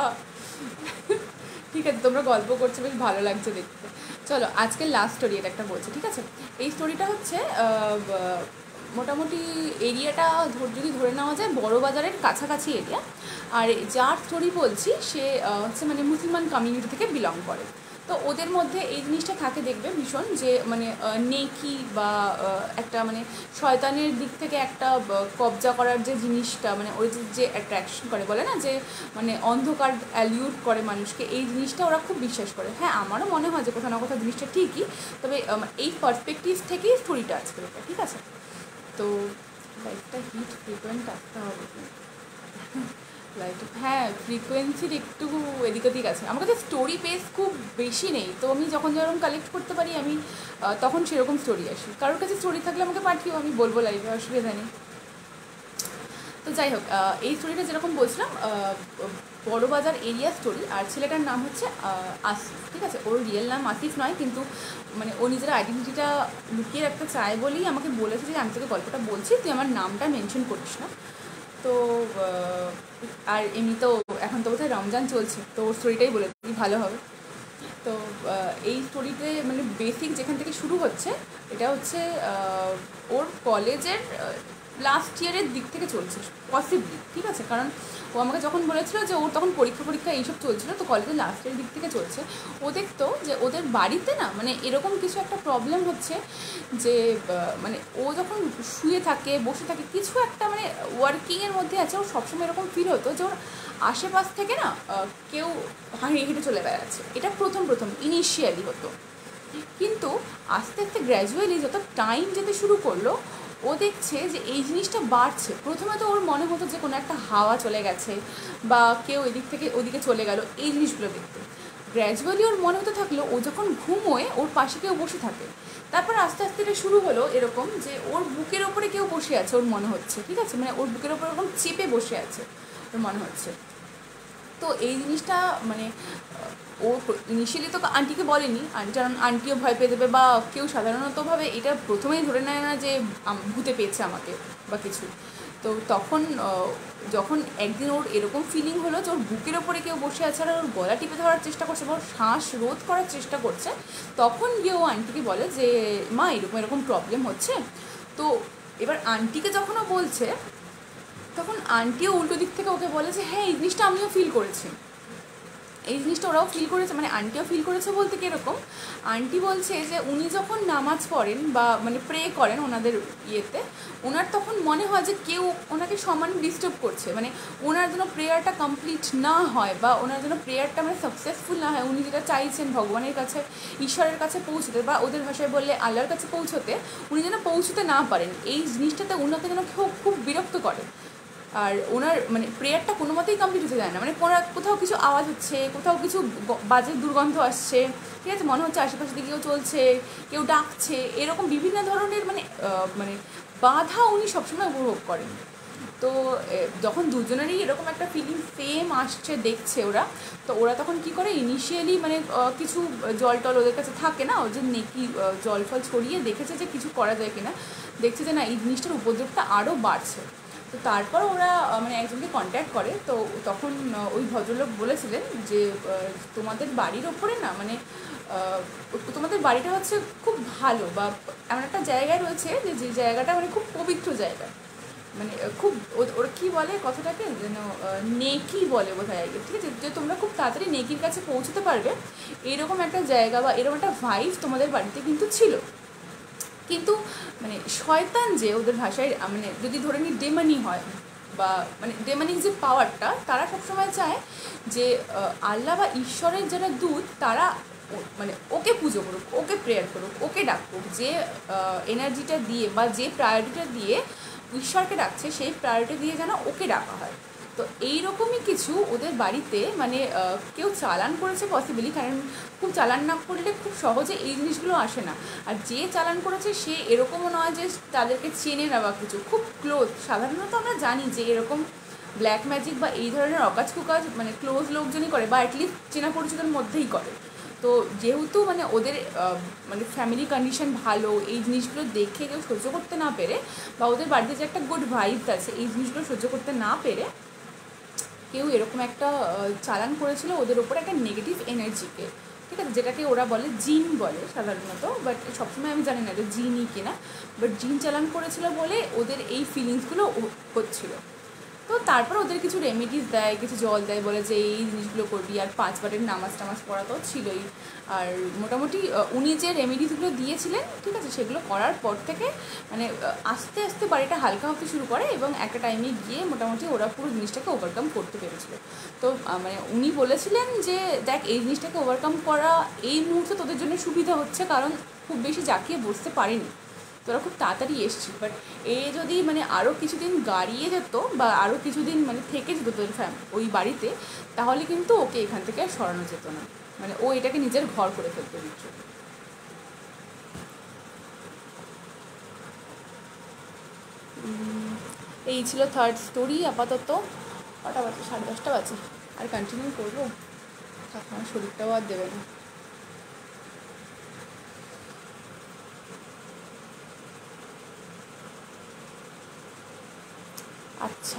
ঠিক আছে, তোমরা গল্প করছো, বেশ ভালো লাগছে দেখতে। চলো আজকের লাস্ট স্টোরি এটা একটা বলছি, ঠিক আছে। এই স্টোরিটা হচ্ছে মোটামুটি এরিয়াটা যদি ধরে নেওয়া যায় বড় বাজারের কাছাকাছি এরিয়া। আর যার স্টোরি বলছি সে হচ্ছে মানে মুসলমান কমিউনিটি থেকে বিলং করে। তো ওদের মধ্যে এই জিনিসটা থাকে দেখবে ভীষণ, যে মানে নেকি বা একটা মানে শয়তানের দিক থেকে একটা কবজা করার যে জিনিসটা, মানে ওই যে অ্যাট্রাকশন করে, বলে না যে মানে অন্ধকার অ্যালিউট করে মানুষকে, এই জিনিসটা ওরা খুব বিশ্বাস করে। হ্যাঁ আমারও মনে হয় যে কোথাও না কোথাও জিনিসটা ঠিকই, তবে এই পার্সপেক্টিভ থেকেই স্টোরিটা আজকে, ঠিক আছে। তো লাইফটা হিট ফ্রিকোয়েন্ট আসতে হবে। লাইট, হ্যাঁ ফ্রিকোয়েন্সির একটু এদিক ওদিক আছে। আমার কাছে স্টোরি পেজ খুব বেশি নেই, তো আমি যখন যেরকম কালেক্ট করতে পারি আমি তখন সেরকম স্টোরি আসি। কারোর কাছে স্টোরি থাকলে আমাকে পাঠিও, আমি বলবো লাইভে, অসুবিধা নেই। তো যাই হোক, এই স্টোরিটা যেরকম বলছিলাম বড়বাজার এরিয়া স্টোরি। আর ছেলেটার নাম হচ্ছে আসিফ, ঠিক আছে। ওর রিয়েল নাম আসিফ নয়, কিন্তু মানে ও নিজের আইডেন্টিটিটা লুকিয়ে রাখতে চায় বলেই আমাকে বলেছে যে আমি তোকে গল্পটা বলছি, তুই আমার নামটা মেনশন করিস না। তো আর এমনিতেও এখন তো বোধহয় রমজান চলছে, তো ওর স্টোরিটাই বলে দিই, ভালো হবে। তো এই স্টোরিতে মানে বেসিক যেখান থেকে শুরু হচ্ছে, এটা হচ্ছে ওর কলেজের লাস্ট ইয়ারের দিক থেকে চলছে পসিবলি, ঠিক আছে। কারণ ও আমাকে যখন বলেছিল যে ওর তখন পরীক্ষা এইসব চলছিল, তো কলেজের লাস্ট ইয়ারের দিক থেকে চলছে। ও দেখতো যে ওদের বাড়িতে না মানে এরকম কিছু একটা প্রবলেম হচ্ছে, যে মানে ও যখন শুয়ে থাকে বসে থাকে কিছু একটা মানে ওয়ার্কিংয়ের মধ্যে আছে, ওর সবসময় এরকম ফিল হতো যে ওর আশেপাশ থেকে না কেউ হেঁটে হেঁটে চলে বেড়াচ্ছে। এটা প্রথম ইনিশিয়ালি হতো, কিন্তু আস্তে আস্তে গ্র্যাজুয়ালি যত টাইম যেতে শুরু করলো ও দেখছে যে এই জিনিসটা বাড়ছে। প্রথমে তো ওর মনে হতো যে কোনো একটা হাওয়া চলে গেছে বা কেউ এদিক থেকে ওদিকে চলে গেল, এই জিনিসগুলো দেখতে। গ্র্যাজুয়ালি ওর মনে হতে থাকলো ও যখন ঘুমোয় ওর পাশে কেউ বসে থাকে। তারপর আস্তে আস্তে এটা শুরু হলো এরকম যে ওর বুকের ওপরে কেউ বসে আছে ওর মনে হচ্ছে, ঠিক আছে, মানে ওর বুকের ওপরে এরকম চেপে বসে আছে ওর মনে হচ্ছে। তো এই জিনিসটা মানে ও ইনিশিয়ালি তো আন্টিকে বলেনি, আন্টিও ভয় পেয়ে দেবে, বা কেউ সাধারণতভাবে এটা প্রথমেই ধরে নেয় না যে ভূতে পেয়েছে আমাকে বা কিছু। তো তখন যখন একদিন ওর এরকম ফিলিং হলো যে ওর বুকের ওপরে কেউ বসে আছে আর ওর গলা টিপে ধরার চেষ্টা করছে বা ওর শ্বাস রোধ করার চেষ্টা করছে, তখন গিয়ে ও আন্টিকে বলে যে মা এরকম এরকম প্রবলেম হচ্ছে। তো এবার আন্টিকে যখন ও বলছে তখন আন্টিও উল্টো দিক থেকে ওকে বলে যে হ্যাঁ এই জিনিসটা আমিও ফিল করেছি, এই জিনিসটা ওরাও ফিল করেছে। মানে আন্টিও ফিল করেছে বলতে কীরকম, আন্টি বলছে যে উনি যখন নামাজ পড়েন বা মানে প্রে করেন ওনাদের ইয়েতে, ওনার তখন মনে হয় যে কেউ ওনাকে সমানে ডিস্টার্ব করছে, মানে ওনার যেন প্রেয়ারটা কমপ্লিট না হয় বা ওনার যেন প্রেয়ারটা মানে সাকসেসফুল না হয়, উনি যেটা চাইছেন ভগবানের কাছে ঈশ্বরের কাছে পৌঁছতে বা ওদের ভাষায় বললে আল্লাহর কাছে পৌঁছতে, উনি যেন পৌঁছতে না পারেন। এই জিনিসটাতে ওনাকে যেন খুব বিরক্ত করে। আর ওনার মানে প্রেয়ারটা কোনো মতেই কমপ্লিট হতে যায় না, মানে কোথাও কিছু আওয়াজ হচ্ছে, কোথাও কিছু বাজে দুর্গন্ধ আসছে, ঠিক আছে, মনে হচ্ছে আশেপাশে দিকে কেউ চলছে, কেউ ডাকছে, এরকম বিভিন্ন ধরনের মানে মানে বাধা উনি সবসময় উপভোগ করেন। তো যখন দুজনেরই এরকম একটা ফিলিং সেম আসছে দেখছে ওরা, তো ওরা তখন কী করে, ইনিশিয়ালি মানে কিছু জল টল ওদের কাছে থাকে না, ও যে নেকি জল ফল ছড়িয়ে দেখেছে যে কিছু করা যায় কিনা, দেখছে যে না এই জিনিসটার উপদ্রবটা আরও বাড়ছে। তো তারপর ওরা মানে একজনকে কন্ট্যাক্ট করে। তো তখন ওই ভদ্রলোক বলেছিলেন যে তোমাদের বাড়ির ওপরে না মানে তোমাদের বাড়িটা হচ্ছে খুব ভালো, বা এমন একটা জায়গায় রয়েছে যে জায়গাটা মানে খুব পবিত্র জায়গা, মানে খুব ওরা কী বলে কথাটাকে যেন নেকি বলে বোধহয় আগে, ঠিক আছে, যে তোমরা খুব তাড়াতাড়ি নেকির কাছে পৌঁছতে পারবে, এরকম একটা জায়গা বা এরকম একটা ভাইব তোমাদের বাড়িতে কিন্তু ছিল। কিন্তু মানে শয়তান যে ওদের ভাষায় মানে যদি ধরে নিই ডেমানি হয়, বা মানে ডেমানিক যে পাওয়ারটা, তারা সবসময় চায় যে আল্লাহ বা ঈশ্বরের যারা দূত তারা মানে ওকে পুজো করুক, ওকে প্রেয়ার করুক, ওকে ডাকুক, যে এনার্জিটা দিয়ে বা যে প্রায়োরিটিটা দিয়ে ঈশ্বরকে ডাকছে সেই প্রায়োরিটি দিয়ে যেন ওকে ডাকা হয়। তো এইরকমই কিছু ওদের বাড়িতে মানে কেউ চালান করেছে পসিবলি, কারণ খুব চালান না করলে খুব সহজে এই জিনিসগুলো আসে না। আর যে চালান করেছে সে এরকমও নয় যে তাদেরকে চেনে না বা কিছু, খুব ক্লোজ। সাধারণত আমরা জানি যে এরকম ব্ল্যাক ম্যাজিক বা এই ধরনের অকাজ কুকাজ মানে ক্লোজ লোকজনই করে, বা অ্যাটলিস্ট চেনা পরিচিতের মধ্যেই করে। তো যেহেতু মানে ওদের মানে ফ্যামিলি কন্ডিশন ভালো, এই জিনিসগুলো দেখে কেউ সহ্য করতে না পেরে, বা ওদের বাড়িতে যে একটা গুড ভাইবস আছে এই জিনিসগুলো সহ্য করতে না পেরে কেউ এরকম একটা চালান করেছিল ওদের ওপর একটা নেগেটিভ এনার্জিকে, ঠিক আছে, যেটাকে ওরা বলে জিন বলে সাধারণত, বাট সবসময় আমি জানি না যে জিনই কিনা, বাট জিন চালান করেছিল বলে ওদের এই ফিলিংসগুলো হচ্ছিলো। তো তারপর ওদের কিছু রেমেডিস দেয়, কিছু জল দেয়, বলে যে এই জিনিসগুলো করবি, আর 5 বারের নামাজ টামাজ পড়া তো ছিলই। আর মোটামুটি উনি যে রেমেডিসগুলো দিয়েছিলেন, ঠিক আছে, সেগুলো করার পর থেকে মানে আস্তে আস্তে বাড়িটা হালকা হতে শুরু করে, এবং একটা টাইমে গিয়ে মোটামুটি ওরা পুরো জিনিসটাকে ওভারকাম করতে পেরেছিল। তো মানে উনি বলেছিলেন যে দেখ এই জিনিসটাকে ওভারকাম করা এই মুহূর্তে তোদের জন্য সুবিধা হচ্ছে, কারণ খুব বেশি জাঁকিয়ে বসতে পারেনি, তোরা খুব তাড়াতাড়ি এসছি, বাট এ যদি মানে আরও কিছুদিন গাড়িয়ে যেত বা আরও কিছুদিন মানে থেকে যেত তোদের ওই বাড়িতে, তাহলে কিন্তু ওকে এখান থেকে আর সরানো যেত না, মানে ও এটাকে নিজের ঘর করে ফেলতে দিচ্ছ। এই ছিল থার্ড স্টোরি আপাতত। কটা বাজে? 10:30 বাজে। আর কন্টিনিউ করবো? আমার শরীরটাও আর দেবে না। আচ্ছা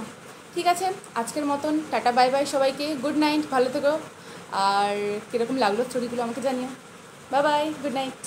ঠিক আছে, আজকের মতন টাটা বাই বাই সবাইকে, গুড নাইট, ভালো থেকো। আর কীরকম লাগলো স্টোরিগুলো আমাকে জানিও। Bye bye, good night.